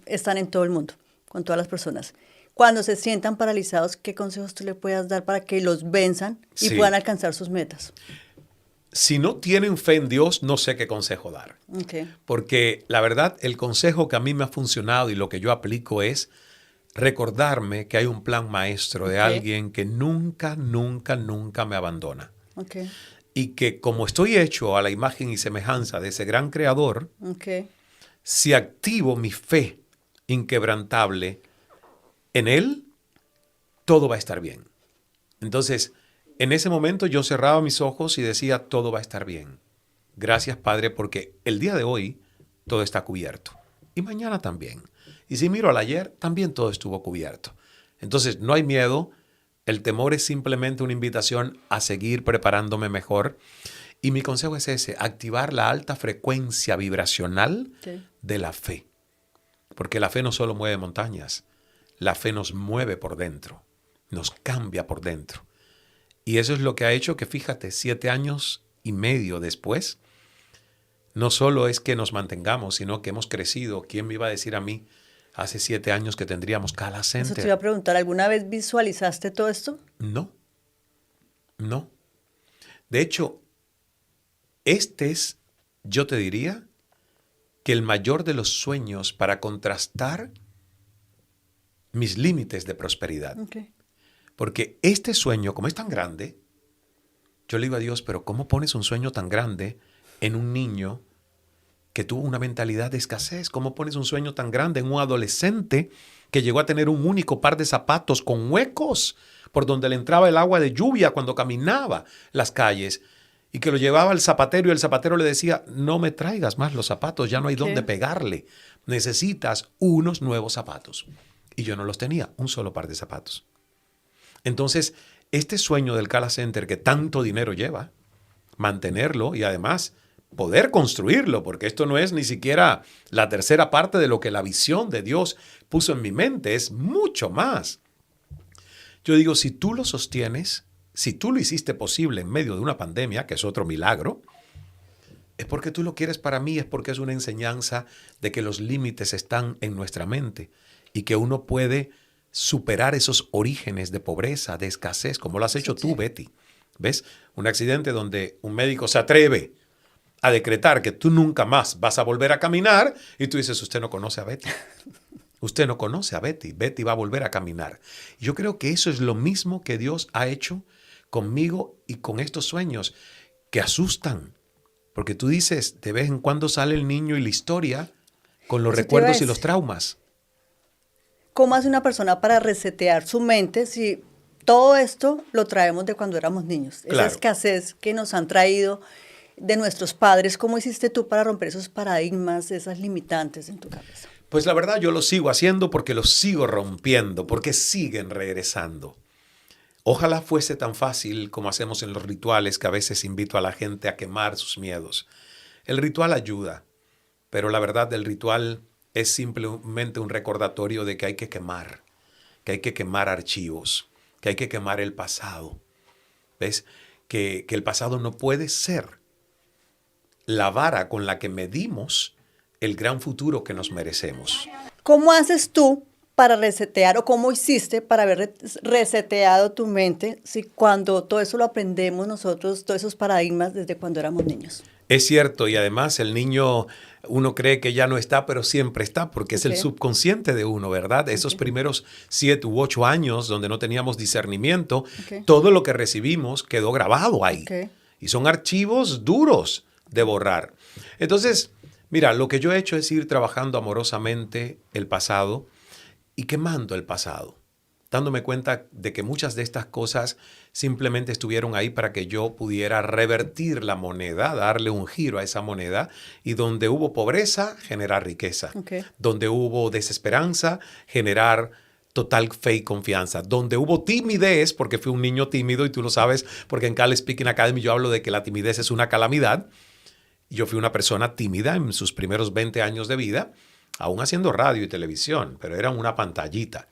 están en todo el mundo, con todas las personas? Cuando se sientan paralizados, ¿qué consejos tú le puedas dar para que los venzan y puedan alcanzar sus metas? Si no tienen fe en Dios, no sé qué consejo dar. Porque la verdad, el consejo que a mí me ha funcionado y lo que yo aplico es recordarme que hay un plan maestro de alguien que nunca, nunca, nunca me abandona. Y que como estoy hecho a la imagen y semejanza de ese gran creador, si activo mi fe inquebrantable en Él, todo va a estar bien. Entonces, en ese momento yo cerraba mis ojos y decía, todo va a estar bien. Gracias, Padre, porque el día de hoy todo está cubierto. Y mañana también. Y si miro al ayer, también todo estuvo cubierto. Entonces, no hay miedo. El temor es simplemente una invitación a seguir preparándome mejor. Y mi consejo es ese, activar la alta frecuencia vibracional de la fe. Porque la fe no solo mueve montañas, la fe nos mueve por dentro, nos cambia por dentro. Y eso es lo que ha hecho que, fíjate, 7 años y medio después, no solo es que nos mantengamos, sino que hemos crecido. ¿Quién me iba a decir a mí hace 7 años que tendríamos Cala Center? Eso te iba a preguntar, ¿alguna vez visualizaste todo esto? No. De hecho, este es, yo te diría, que el mayor de los sueños para contrastar mis límites de prosperidad. Porque este sueño, como es tan grande, yo le digo a Dios, pero ¿cómo pones un sueño tan grande en un niño que tuvo una mentalidad de escasez? ¿Cómo pones un sueño tan grande en un adolescente que llegó a tener un único par de zapatos con huecos por donde le entraba el agua de lluvia cuando caminaba las calles y que lo llevaba al zapatero y el zapatero le decía, no me traigas más los zapatos, ya no hay dónde pegarle, necesitas unos nuevos zapatos? Y yo no los tenía, un solo par de zapatos. Entonces, este sueño del Cala Center que tanto dinero lleva, mantenerlo y además poder construirlo, porque esto no es ni siquiera la tercera parte de lo que la visión de Dios puso en mi mente, es mucho más. Yo digo, si tú lo sostienes, si tú lo hiciste posible en medio de una pandemia, que es otro milagro, es porque tú lo quieres para mí, es porque es una enseñanza de que los límites están en nuestra mente y que uno puede superar esos orígenes de pobreza, de escasez, como lo has hecho tú, Betty. ¿Ves? Un accidente donde un médico se atreve a decretar que tú nunca más vas a volver a caminar y tú dices, usted no conoce a Betty. Usted no conoce a Betty. Betty va a volver a caminar. Yo creo que eso es lo mismo que Dios ha hecho conmigo y con estos sueños que asustan. Porque tú dices, de vez en cuando sale el niño y la historia con los recuerdos y los traumas. ¿Cómo hace una persona para resetear su mente si todo esto lo traemos de cuando éramos niños? Esa escasez que nos han traído de nuestros padres, ¿cómo hiciste tú para romper esos paradigmas, esas limitantes en tu cabeza? Pues la verdad yo lo sigo haciendo porque los sigo rompiendo, porque siguen regresando. Ojalá fuese tan fácil como hacemos en los rituales que a veces invito a la gente a quemar sus miedos. El ritual ayuda, pero la verdad del ritual es simplemente un recordatorio de que hay que quemar archivos, que hay que quemar el pasado. ¿Ves? Que el pasado no puede ser la vara con la que medimos el gran futuro que nos merecemos. ¿Cómo haces tú para resetear o cómo hiciste para haber reseteado tu mente si cuando todo eso lo aprendemos nosotros, todos esos paradigmas desde cuando éramos niños? Es cierto, y además el niño, uno cree que ya no está, pero siempre está, porque es el subconsciente de uno, ¿verdad? Esos primeros 7 u 8 años donde no teníamos discernimiento, todo lo que recibimos quedó grabado ahí. Y son archivos duros de borrar. Entonces, mira, lo que yo he hecho es ir trabajando amorosamente el pasado y quemando el pasado, dándome cuenta de que muchas de estas cosas simplemente estuvieron ahí para que yo pudiera revertir la moneda, darle un giro a esa moneda, y donde hubo pobreza, generar riqueza. Donde hubo desesperanza, generar total fe y confianza. Donde hubo timidez, porque fui un niño tímido, y tú lo sabes, porque en Cal Speaking Academy yo hablo de que la timidez es una calamidad. Yo fui una persona tímida en sus primeros 20 años de vida, aún haciendo radio y televisión, pero era una pantallita.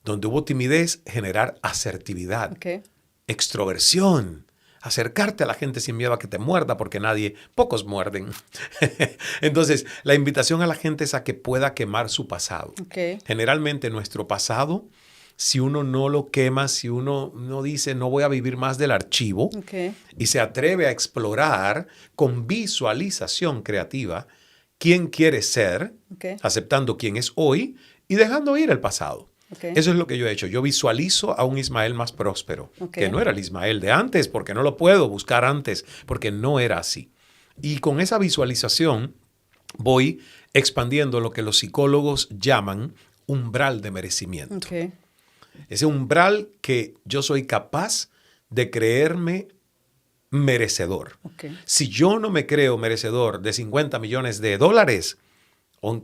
Donde hubo timidez, generar asertividad, extroversión, acercarte a la gente sin miedo a que te muerda, porque pocos muerden. Entonces, la invitación a la gente es a que pueda quemar su pasado. Generalmente nuestro pasado, si uno no lo quema, si uno no dice no voy a vivir más del archivo, y se atreve a explorar con visualización creativa quién quiere ser, aceptando quién es hoy y dejando ir el pasado. Eso es lo que yo he hecho. Yo visualizo a un Ismael más próspero, que no era el Ismael de antes, porque no lo puedo buscar antes, porque no era así. Y con esa visualización voy expandiendo lo que los psicólogos llaman umbral de merecimiento. Ese umbral que yo soy capaz de creerme merecedor. Si yo no me creo merecedor de $50 millones,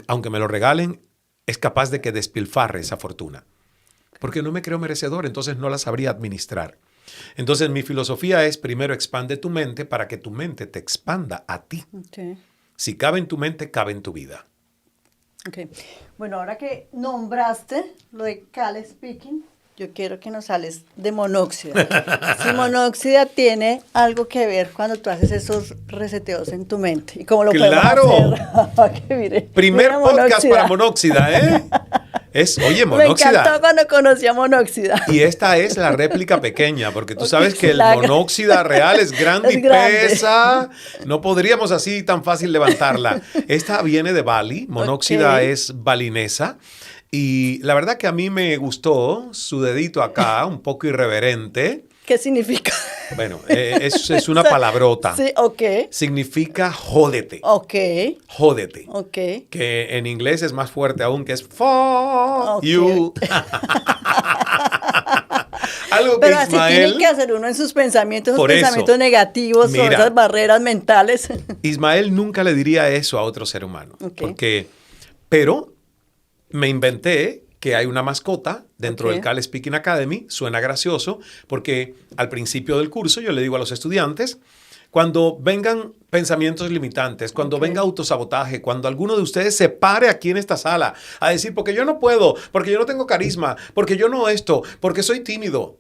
aunque me lo regalen, es capaz de que despilfarre esa fortuna. Porque no me creo merecedor, entonces no la sabría administrar. Entonces mi filosofía es: primero expande tu mente para que tu mente te expanda a ti. Si cabe en tu mente, cabe en tu vida. Bueno, ahora que nombraste lo de Cal Speaking, yo quiero que nos hables de monóxida. Si monóxida tiene algo que ver cuando tú haces esos reseteos en tu mente. ¿Y cómo lo podemos hacer? Primer podcast para monóxida, ¿eh? Oye, monóxida. Me encantó cuando conocí a monóxida. Y esta es la réplica pequeña, porque tú sabes que el monóxida real es grande y pesa. No podríamos así tan fácil levantarla. Esta viene de Bali. Monóxida es balinesa. Y la verdad que a mí me gustó su dedito acá, un poco irreverente. ¿Qué significa? Bueno, es una palabrota. Sí, Significa jódete. Jódete. Que en inglés es más fuerte aún, que es fuck you. Algo que pero Ismael, así tiene que hacer uno en sus pensamientos, esos pensamientos negativos, mira, o esas barreras mentales. Ismael nunca le diría eso a otro ser humano. Pero me inventé que hay una mascota dentro del Cal Speaking Academy. Suena gracioso porque al principio del curso yo le digo a los estudiantes: cuando vengan pensamientos limitantes, cuando venga autosabotaje, cuando alguno de ustedes se pare aquí en esta sala a decir porque yo no puedo, porque yo no tengo carisma, porque yo no esto, porque soy tímido,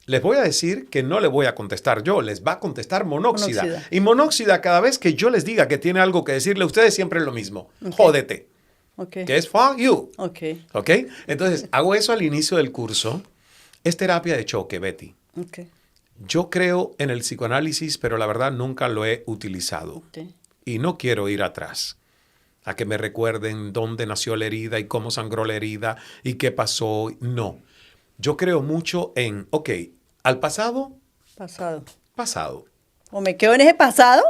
les voy a decir que no le voy a contestar yo, les va a contestar monóxida. Y monóxida, cada vez que yo les diga que tiene algo que decirle a ustedes, siempre es lo mismo. Jódete. Que es fuck you. Entonces, hago eso al inicio del curso. Es terapia de choque, Betty. Yo creo en el psicoanálisis, pero la verdad nunca lo he utilizado. Y no quiero ir atrás a que me recuerden dónde nació la herida y cómo sangró la herida y qué pasó. No. Yo creo mucho en, al pasado. Pasado. O me quedo en ese pasado,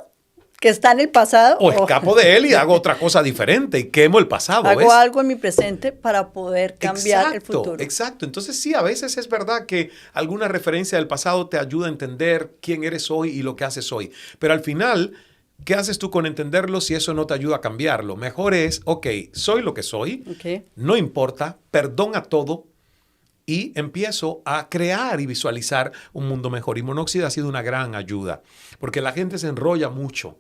que está en el pasado. O escapo de él y hago otra cosa diferente y quemo el pasado. Hago algo en mi presente para poder cambiar el futuro. Exacto. Entonces sí, a veces es verdad que alguna referencia del pasado te ayuda a entender quién eres hoy y lo que haces hoy. Pero al final, ¿qué haces tú con entenderlo si eso no te ayuda a cambiarlo? Mejor es, soy lo que soy, no importa, perdón a todo, y empiezo a crear y visualizar un mundo mejor. Y monóxida ha sido una gran ayuda, porque la gente se enrolla mucho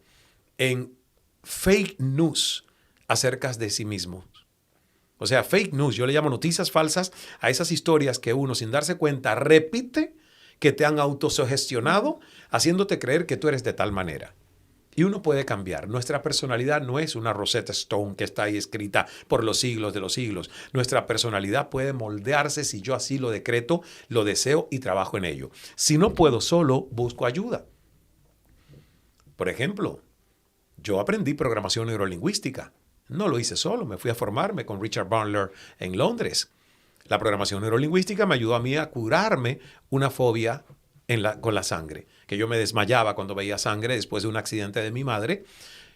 en fake news acerca de sí mismos. O sea, fake news, yo le llamo noticias falsas a esas historias que uno, sin darse cuenta, repite, que te han autosugestionado, haciéndote creer que tú eres de tal manera. Y uno puede cambiar. Nuestra personalidad no es una Rosetta Stone que está ahí escrita por los siglos de los siglos. Nuestra personalidad puede moldearse si yo así lo decreto, lo deseo y trabajo en ello. Si no puedo solo, busco ayuda. Por ejemplo, yo aprendí programación neurolingüística. No lo hice solo, me fui a formarme con Richard Bandler en Londres. La programación neurolingüística me ayudó a mí a curarme una fobia con la sangre, que yo me desmayaba cuando veía sangre después de un accidente de mi madre,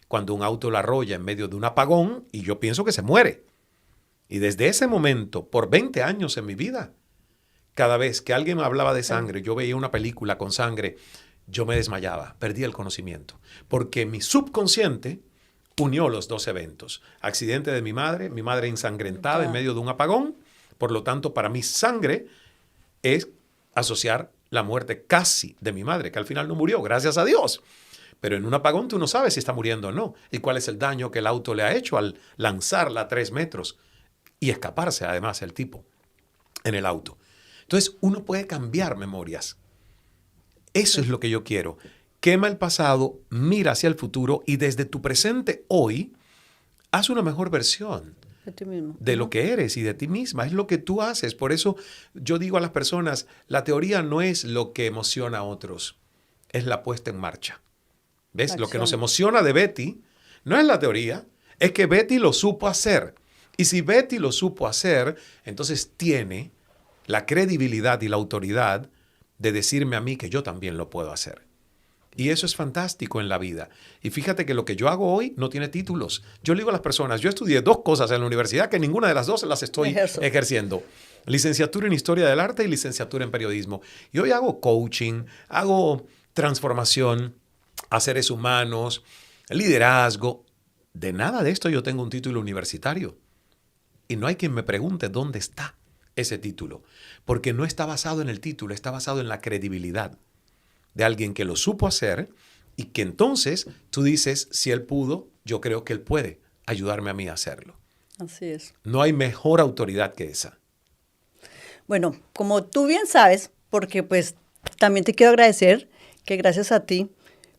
cuando un auto la arrolla en medio de un apagón y yo pienso que se muere. Y desde ese momento, por 20 años en mi vida, cada vez que alguien me hablaba de sangre, yo veía una película con sangre, yo me desmayaba, perdía el conocimiento, porque mi subconsciente unió los dos eventos. Accidente de mi madre ensangrentada en medio de un apagón, por lo tanto, para mí sangre es asociar la muerte casi de mi madre, que al final no murió, gracias a Dios. Pero en un apagón tú no sabes si está muriendo o no. Y cuál es el daño que el auto le ha hecho al lanzarla a 3 metros y escaparse además el tipo en el auto. Entonces uno puede cambiar memorias. Eso es lo que yo quiero. Quema el pasado, mira hacia el futuro y desde tu presente hoy, haz una mejor versión de ti mismo, de lo que eres y de ti misma. Es lo que tú haces. Por eso yo digo a las personas, la teoría no es lo que emociona a otros, es la puesta en marcha. ¿Ves? Lo que nos emociona de Betty no es la teoría, es que Betty lo supo hacer. Y si Betty lo supo hacer, entonces tiene la credibilidad y la autoridad de decirme a mí que yo también lo puedo hacer. Y eso es fantástico en la vida. Y fíjate que lo que yo hago hoy no tiene títulos. Yo le digo a las personas, yo estudié 2 cosas en la universidad que ninguna de las 2 las estoy ejerciendo. Licenciatura en Historia del Arte y licenciatura en Periodismo. Y hoy hago coaching, hago transformación a seres humanos, liderazgo. De nada de esto yo tengo un título universitario. Y no hay quien me pregunte dónde está ese título. Porque no está basado en el título, está basado en la credibilidad de alguien que lo supo hacer y que entonces tú dices, si él pudo, yo creo que él puede ayudarme a mí a hacerlo. Así es. No hay mejor autoridad que esa. Bueno, como tú bien sabes, porque pues también te quiero agradecer que gracias a ti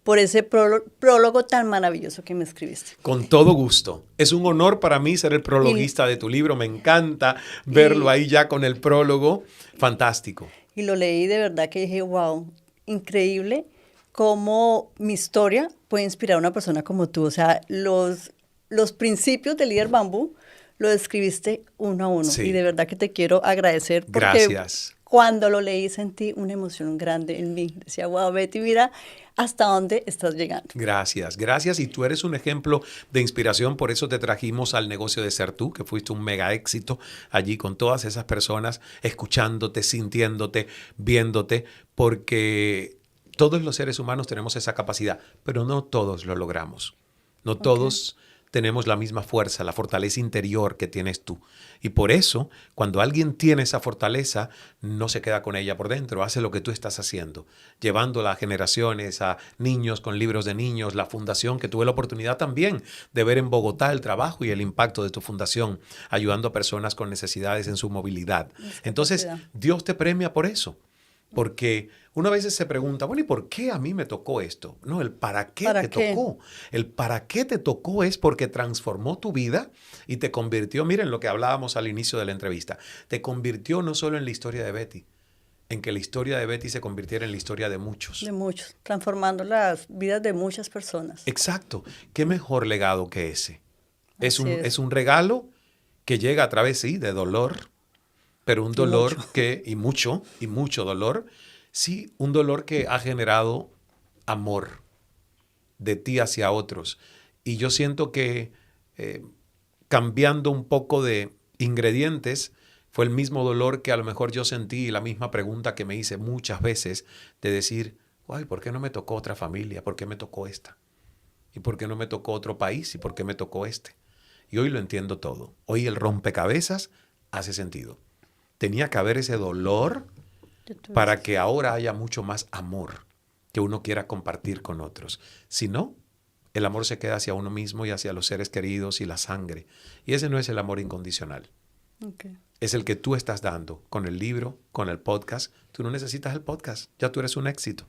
por ese prólogo tan maravilloso que me escribiste. Con todo gusto. Es un honor para mí ser el prologuista de tu libro. Me encanta verlo ahí ya con el prólogo. Fantástico. Y lo leí de verdad que dije, wow, increíble cómo mi historia puede inspirar a una persona como tú. O sea, los principios del líder bambú lo describiste uno a uno. Sí. Y de verdad que te quiero agradecer porque gracias. Cuando lo leí sentí una emoción grande en mí. Decía, wow, Betty, mira hasta dónde estás llegando. Gracias, gracias. Y tú eres un ejemplo de inspiración. Por eso te trajimos al negocio de Ser Tú, que fuiste un mega éxito allí con todas esas personas, escuchándote, sintiéndote, viéndote, porque todos los seres humanos tenemos esa capacidad, pero no todos lo logramos. No todos tenemos la misma fuerza, la fortaleza interior que tienes tú. Y por eso, cuando alguien tiene esa fortaleza, no se queda con ella por dentro, hace lo que tú estás haciendo, llevándola a generaciones, a niños con libros de niños, la fundación, que tuve la oportunidad también de ver en Bogotá el trabajo y el impacto de tu fundación, ayudando a personas con necesidades en su movilidad. Entonces, Dios te premia por eso. Porque uno a veces se pregunta, bueno, ¿y por qué a mí me tocó esto? No, el para qué te tocó. El para qué te tocó es porque transformó tu vida y te convirtió, miren lo que hablábamos al inicio de la entrevista, te convirtió no solo en la historia de Betty, en que la historia de Betty se convirtiera en la historia de muchos. De muchos, transformando las vidas de muchas personas. Exacto. ¿Qué mejor legado que ese? Es un regalo que llega a través, sí, de dolor, pero un dolor y mucho dolor, sí, un dolor que ha generado amor de ti hacia otros. Y yo siento que cambiando un poco de ingredientes, fue el mismo dolor que a lo mejor yo sentí y la misma pregunta que me hice muchas veces de decir, ay, ¿por qué no me tocó otra familia? ¿Por qué me tocó esta? ¿Y por qué no me tocó otro país? ¿Y por qué me tocó este? Y hoy lo entiendo todo. Hoy el rompecabezas hace sentido. Tenía que haber ese dolor para que ahora haya mucho más amor que uno quiera compartir con otros. Si no, el amor se queda hacia uno mismo y hacia los seres queridos y la sangre. Y ese no es el amor incondicional. Es el que tú estás dando con el libro, con el podcast. Tú no necesitas el podcast, ya tú eres un éxito.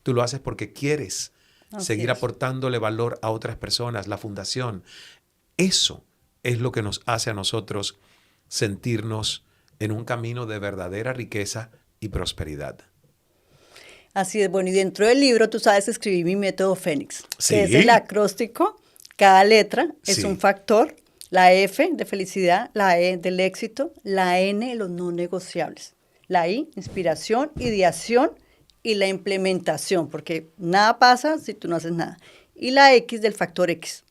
Tú lo haces porque quieres seguir aportándole valor a otras personas, la fundación. Eso es lo que nos hace a nosotros sentirnos en un camino de verdadera riqueza y prosperidad. Así es, bueno, y dentro del libro, tú sabes, escribí mi método Fénix, Sí. que es el acróstico. Cada letra es Sí. un factor. La F de felicidad, la E del éxito, la N los no negociables, la I, inspiración, ideación y la implementación, porque nada pasa si tú no haces nada. Y la X del factor X,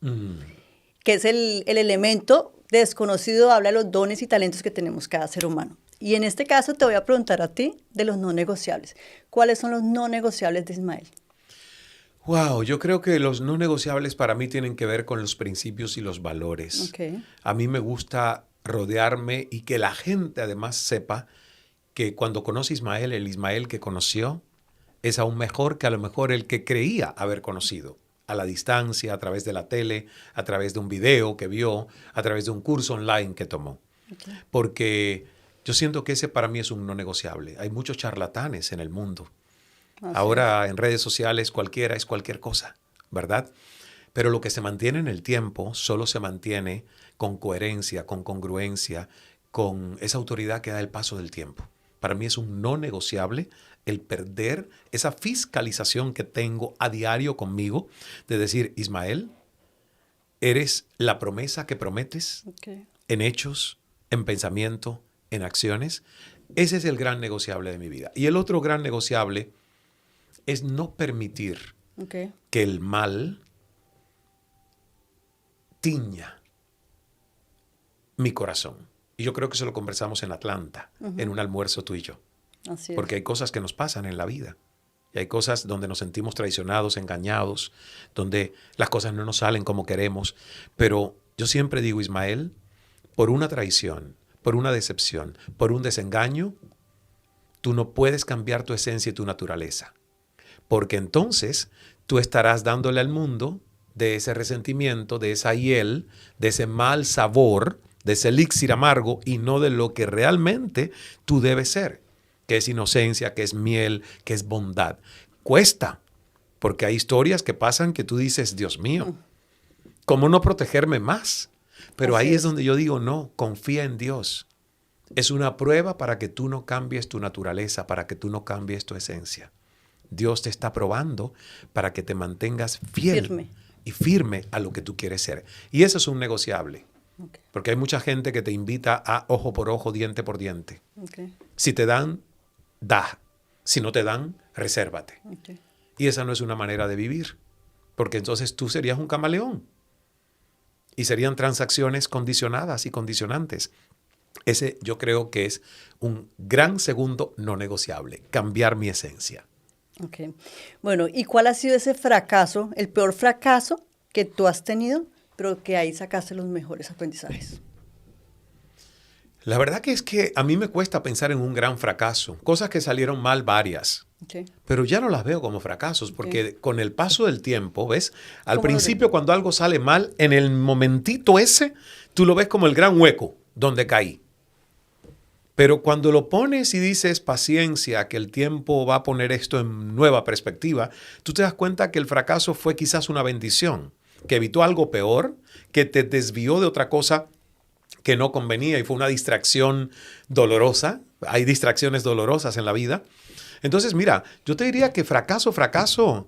que es el elemento desconocido, habla de los dones y talentos que tenemos cada ser humano. Y en este caso te voy a preguntar a ti de los no negociables. ¿Cuáles son los no negociables de Ismael? Wow, yo creo que los no negociables para mí tienen que ver con los principios y los valores. Okay. A mí me gusta rodearme y que la gente además sepa que cuando conoce a Ismael, el Ismael que conoció es aún mejor que a lo mejor el que creía haber conocido. A la distancia, a través de la tele, a través de un video que vio, a través de un curso online que tomó. Okay. Porque yo siento que ese para mí es un no negociable. Hay muchos charlatanes en el mundo. Ahora en redes sociales cualquiera es cualquier cosa, ¿verdad? Pero lo que se mantiene en el tiempo solo se mantiene con coherencia, con congruencia, con esa autoridad que da el paso del tiempo. Para mí es un no negociable el perder esa fiscalización que tengo a diario conmigo de decir, Ismael, eres la promesa que prometes en hechos, en pensamiento, en acciones. Ese es el gran negociable de mi vida. Y el otro gran negociable es no permitir que el mal tiña mi corazón. Y yo creo que eso lo conversamos en Atlanta, en un almuerzo tú y yo. Así es. Porque hay cosas que nos pasan en la vida. Y hay cosas donde nos sentimos traicionados, engañados, donde las cosas no nos salen como queremos. Pero yo siempre digo, Ismael, por una traición, por una decepción, por un desengaño, tú no puedes cambiar tu esencia y tu naturaleza. Porque entonces tú estarás dándole al mundo de ese resentimiento, de esa hiel, de ese mal sabor, de ese elixir amargo y no de lo que realmente tú debes ser, que es inocencia, que es miel, que es bondad. Cuesta, porque hay historias que pasan que tú dices, Dios mío, ¿cómo no protegerme más? Pero ahí es donde yo digo, no, confía en Dios. Es una prueba para que tú no cambies tu naturaleza, para que tú no cambies tu esencia. Dios te está probando para que te mantengas fiel y firme a lo que tú quieres ser. Y eso es un negociable. Porque hay mucha gente que te invita a ojo por ojo, diente por diente. Si te dan, da. Si no te dan, resérvate. Y esa no es una manera de vivir. Porque entonces tú serías un camaleón. Y serían transacciones condicionadas y condicionantes. Ese yo creo que es un gran segundo no negociable. Cambiar mi esencia. Okay. Bueno, ¿y cuál ha sido ese fracaso, el peor fracaso que tú has tenido, pero que ahí sacaste los mejores aprendizajes? La verdad que es que a mí me cuesta pensar en un gran fracaso. Cosas que salieron mal varias. Pero ya no las veo como fracasos, porque con el paso del tiempo, ¿ves? Al principio cuando algo sale mal, en el momentito ese, tú lo ves como el gran hueco donde caí. Pero cuando lo pones y dices paciencia, que el tiempo va a poner esto en nueva perspectiva, tú te das cuenta que el fracaso fue quizás una bendición, que evitó algo peor, que te desvió de otra cosa que no convenía y fue una distracción dolorosa. Hay distracciones dolorosas en la vida. Entonces, mira, yo te diría que fracaso.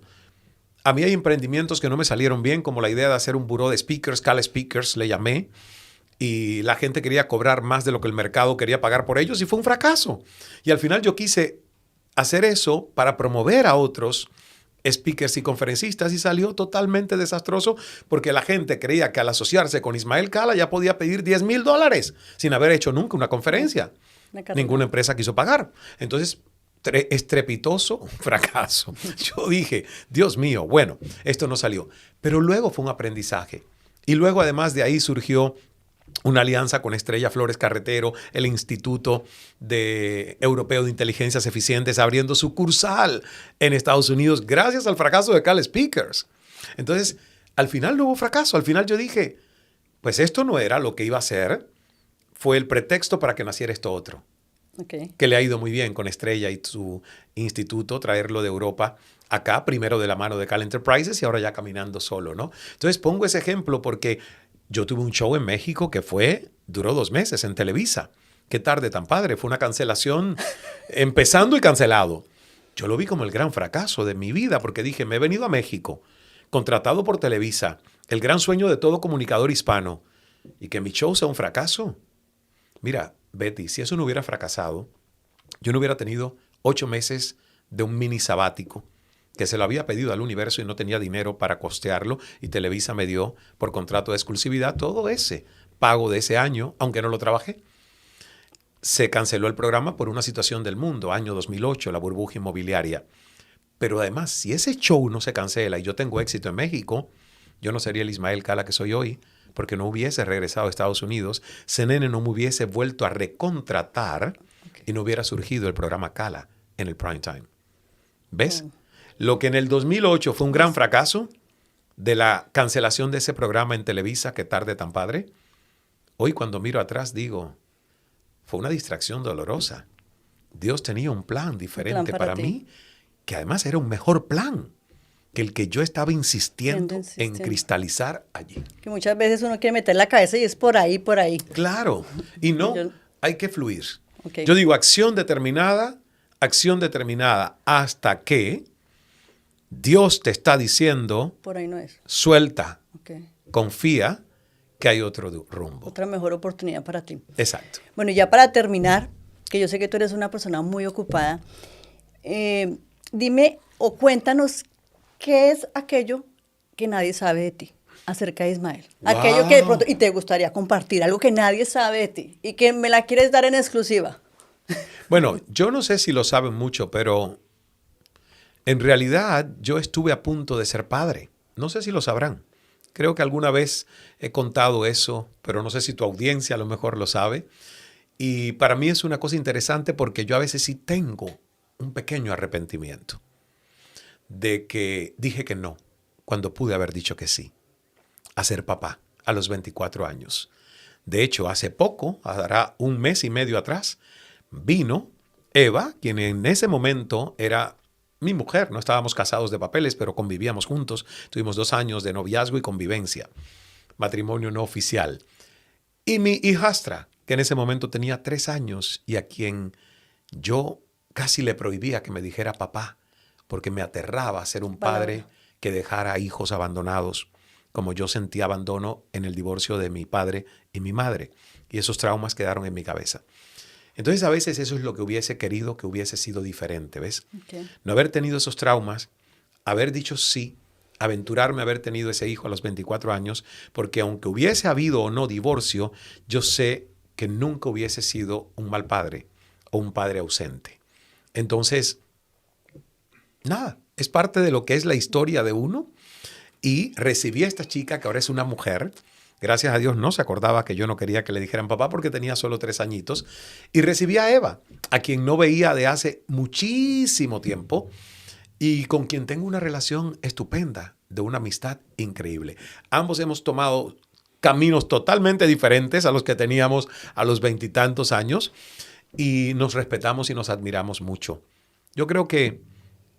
A mí hay emprendimientos que no me salieron bien, como la idea de hacer un buró de speakers, Cala Speakers, le llamé. Y la gente quería cobrar más de lo que el mercado quería pagar por ellos y fue un fracaso. Y al final yo quise hacer eso para promover a otros speakers y conferencistas y salió totalmente desastroso porque la gente creía que al asociarse con Ismael Cala ya podía pedir $10,000 sin haber hecho nunca una conferencia. Ninguna empresa quiso pagar. Entonces, estrepitoso fracaso. Yo dije, Dios mío, bueno, esto no salió. Pero luego fue un aprendizaje. Y luego además de ahí surgió una alianza con Estrella Flores Carretero, el Instituto Europeo de Inteligencias Eficientes, abriendo sucursal en Estados Unidos gracias al fracaso de Cala Speakers. Entonces, al final no hubo fracaso. Al final yo dije, pues esto no era lo que iba a ser. Fue el pretexto para que naciera esto otro. que le ha ido muy bien con Estrella y su instituto, traerlo de Europa acá, primero de la mano de Cala Enterprises y ahora ya caminando solo, ¿no? Entonces pongo ese ejemplo porque yo tuve un show en México que duró 2 meses en Televisa. Qué tarde tan padre, fue una cancelación empezando y cancelado. Yo lo vi como el gran fracaso de mi vida porque dije, me he venido a México, contratado por Televisa, el gran sueño de todo comunicador hispano, y que mi show sea un fracaso. Mira, Betty, si eso no hubiera fracasado, yo no hubiera tenido 8 meses de un mini sabático que se lo había pedido al universo y no tenía dinero para costearlo y Televisa me dio por contrato de exclusividad todo ese pago de ese año, aunque no lo trabajé. Se canceló el programa por una situación del mundo, año 2008, la burbuja inmobiliaria. Pero además, si ese show no se cancela y yo tengo éxito en México, yo no sería el Ismael Cala que soy hoy, porque no hubiese regresado a Estados Unidos, CNN no me hubiese vuelto a recontratar y no hubiera surgido el programa Cala en el prime time. ¿Ves? Lo que en el 2008 fue un gran fracaso de la cancelación de ese programa en Televisa, que tarde tan padre, hoy cuando miro atrás digo, fue una distracción dolorosa. Dios tenía un plan diferente para mí, que además era un mejor plan que el que yo estaba insistiendo en cristalizar allí. Que muchas veces uno quiere meter la cabeza y es por ahí, por ahí. Claro, y no, hay que fluir. Yo digo acción determinada, hasta que Dios te está diciendo, por ahí no es. Suelta, confía que hay otro rumbo. Otra mejor oportunidad para ti. Exacto. Bueno, y ya para terminar, que yo sé que tú eres una persona muy ocupada, dime o cuéntanos qué es aquello que nadie sabe de ti acerca de Ismael. Wow. Aquello que de pronto, y te gustaría compartir, algo que nadie sabe de ti y que me la quieres dar en exclusiva. Bueno, yo no sé si lo saben mucho, pero en realidad yo estuve a punto de ser padre. No sé si lo sabrán. Creo que alguna vez he contado eso, pero no sé si tu audiencia a lo mejor lo sabe. Y para mí es una cosa interesante porque yo a veces sí tengo un pequeño arrepentimiento de que dije que no cuando pude haber dicho que sí a ser papá a los 24 años. De hecho, hace poco, hará 1 mes y medio atrás, vino Eva, quien en ese momento era mi mujer. No estábamos casados de papeles, pero convivíamos juntos. Tuvimos 2 años de noviazgo y convivencia. Matrimonio no oficial. Y mi hijastra, que en ese momento tenía 3 años y a quien yo casi le prohibía que me dijera papá, porque me aterraba ser un padre que dejara hijos abandonados, como yo sentí abandono en el divorcio de mi padre y mi madre. Y esos traumas quedaron en mi cabeza. Entonces, a veces eso es lo que hubiese querido que hubiese sido diferente, ¿ves? No haber tenido esos traumas, haber dicho sí, aventurarme a haber tenido ese hijo a los 24 años, porque aunque hubiese habido o no divorcio, yo sé que nunca hubiese sido un mal padre o un padre ausente. Entonces, nada, es parte de lo que es la historia de uno. Y recibí a esta chica que ahora es una mujer. Gracias a Dios no se acordaba que yo no quería que le dijeran papá porque tenía solo 3 añitos. Y recibí a Eva, a quien no veía de hace muchísimo tiempo y con quien tengo una relación estupenda, de una amistad increíble. Ambos hemos tomado caminos totalmente diferentes a los que teníamos a los 20 y tantos años y nos respetamos y nos admiramos mucho. Yo creo que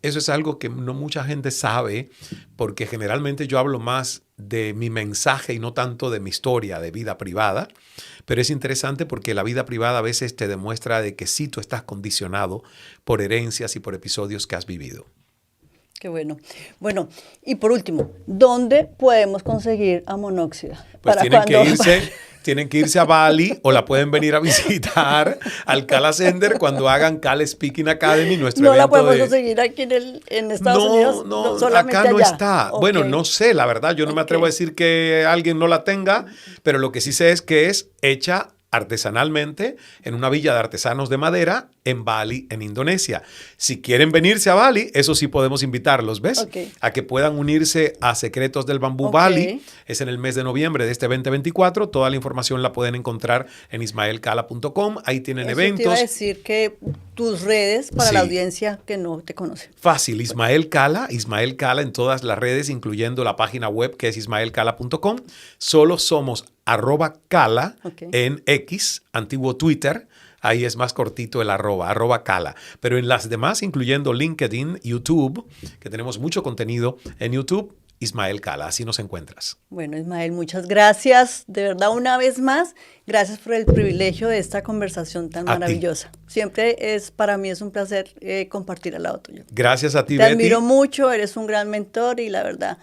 eso es algo que no mucha gente sabe, porque generalmente yo hablo más de mi mensaje y no tanto de mi historia de vida privada. Pero es interesante porque la vida privada a veces te demuestra de que sí tú estás condicionado por herencias y por episodios que has vivido. Qué bueno. Bueno, y por último, ¿dónde podemos conseguir a Monóxida? Pues tienen que irse a Bali o la pueden venir a visitar al Cala Center cuando hagan Cala Speaking Academy, nuestro evento. No la podemos conseguir aquí en Estados Unidos. No, solamente acá no allá. Está. Okay. Bueno, no sé, la verdad, yo no me atrevo a decir que alguien no la tenga, pero lo que sí sé es que es hecha artesanalmente en una villa de artesanos de madera en Bali, en Indonesia. Si quieren venirse a Bali, eso sí podemos invitarlos, ¿ves? A que puedan unirse a Secretos del Bambú Bali. Es en el mes de noviembre de este 2024. Toda la información la pueden encontrar en ismaelcala.com. Ahí tienen eventos. Te iba a decir que tus redes para la audiencia que no te conoce. Fácil, Ismael Cala en todas las redes, incluyendo la página web que es ismaelcala.com. Solo somos @Cala en X, antiguo Twitter. Ahí es más cortito el arroba Cala. Pero en las demás, incluyendo LinkedIn, YouTube, que tenemos mucho contenido en YouTube, Ismael Cala, así nos encuentras. Bueno, Ismael, muchas gracias. De verdad, una vez más, gracias por el privilegio de esta conversación tan maravillosa. Siempre para mí es un placer compartir al lado tuyo. Gracias a ti, Te Betty. admiro mucho, eres un gran mentor y la verdad,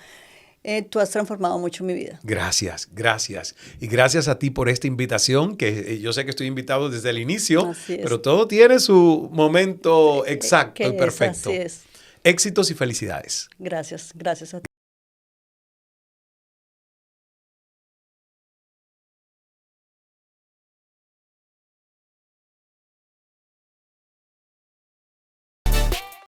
tú has transformado mucho mi vida. Gracias, gracias. Y gracias a ti por esta invitación, que yo sé que estoy invitado desde el inicio, pero todo tiene su momento exacto y perfecto. Así es. Éxitos y felicidades. Gracias, gracias a ti.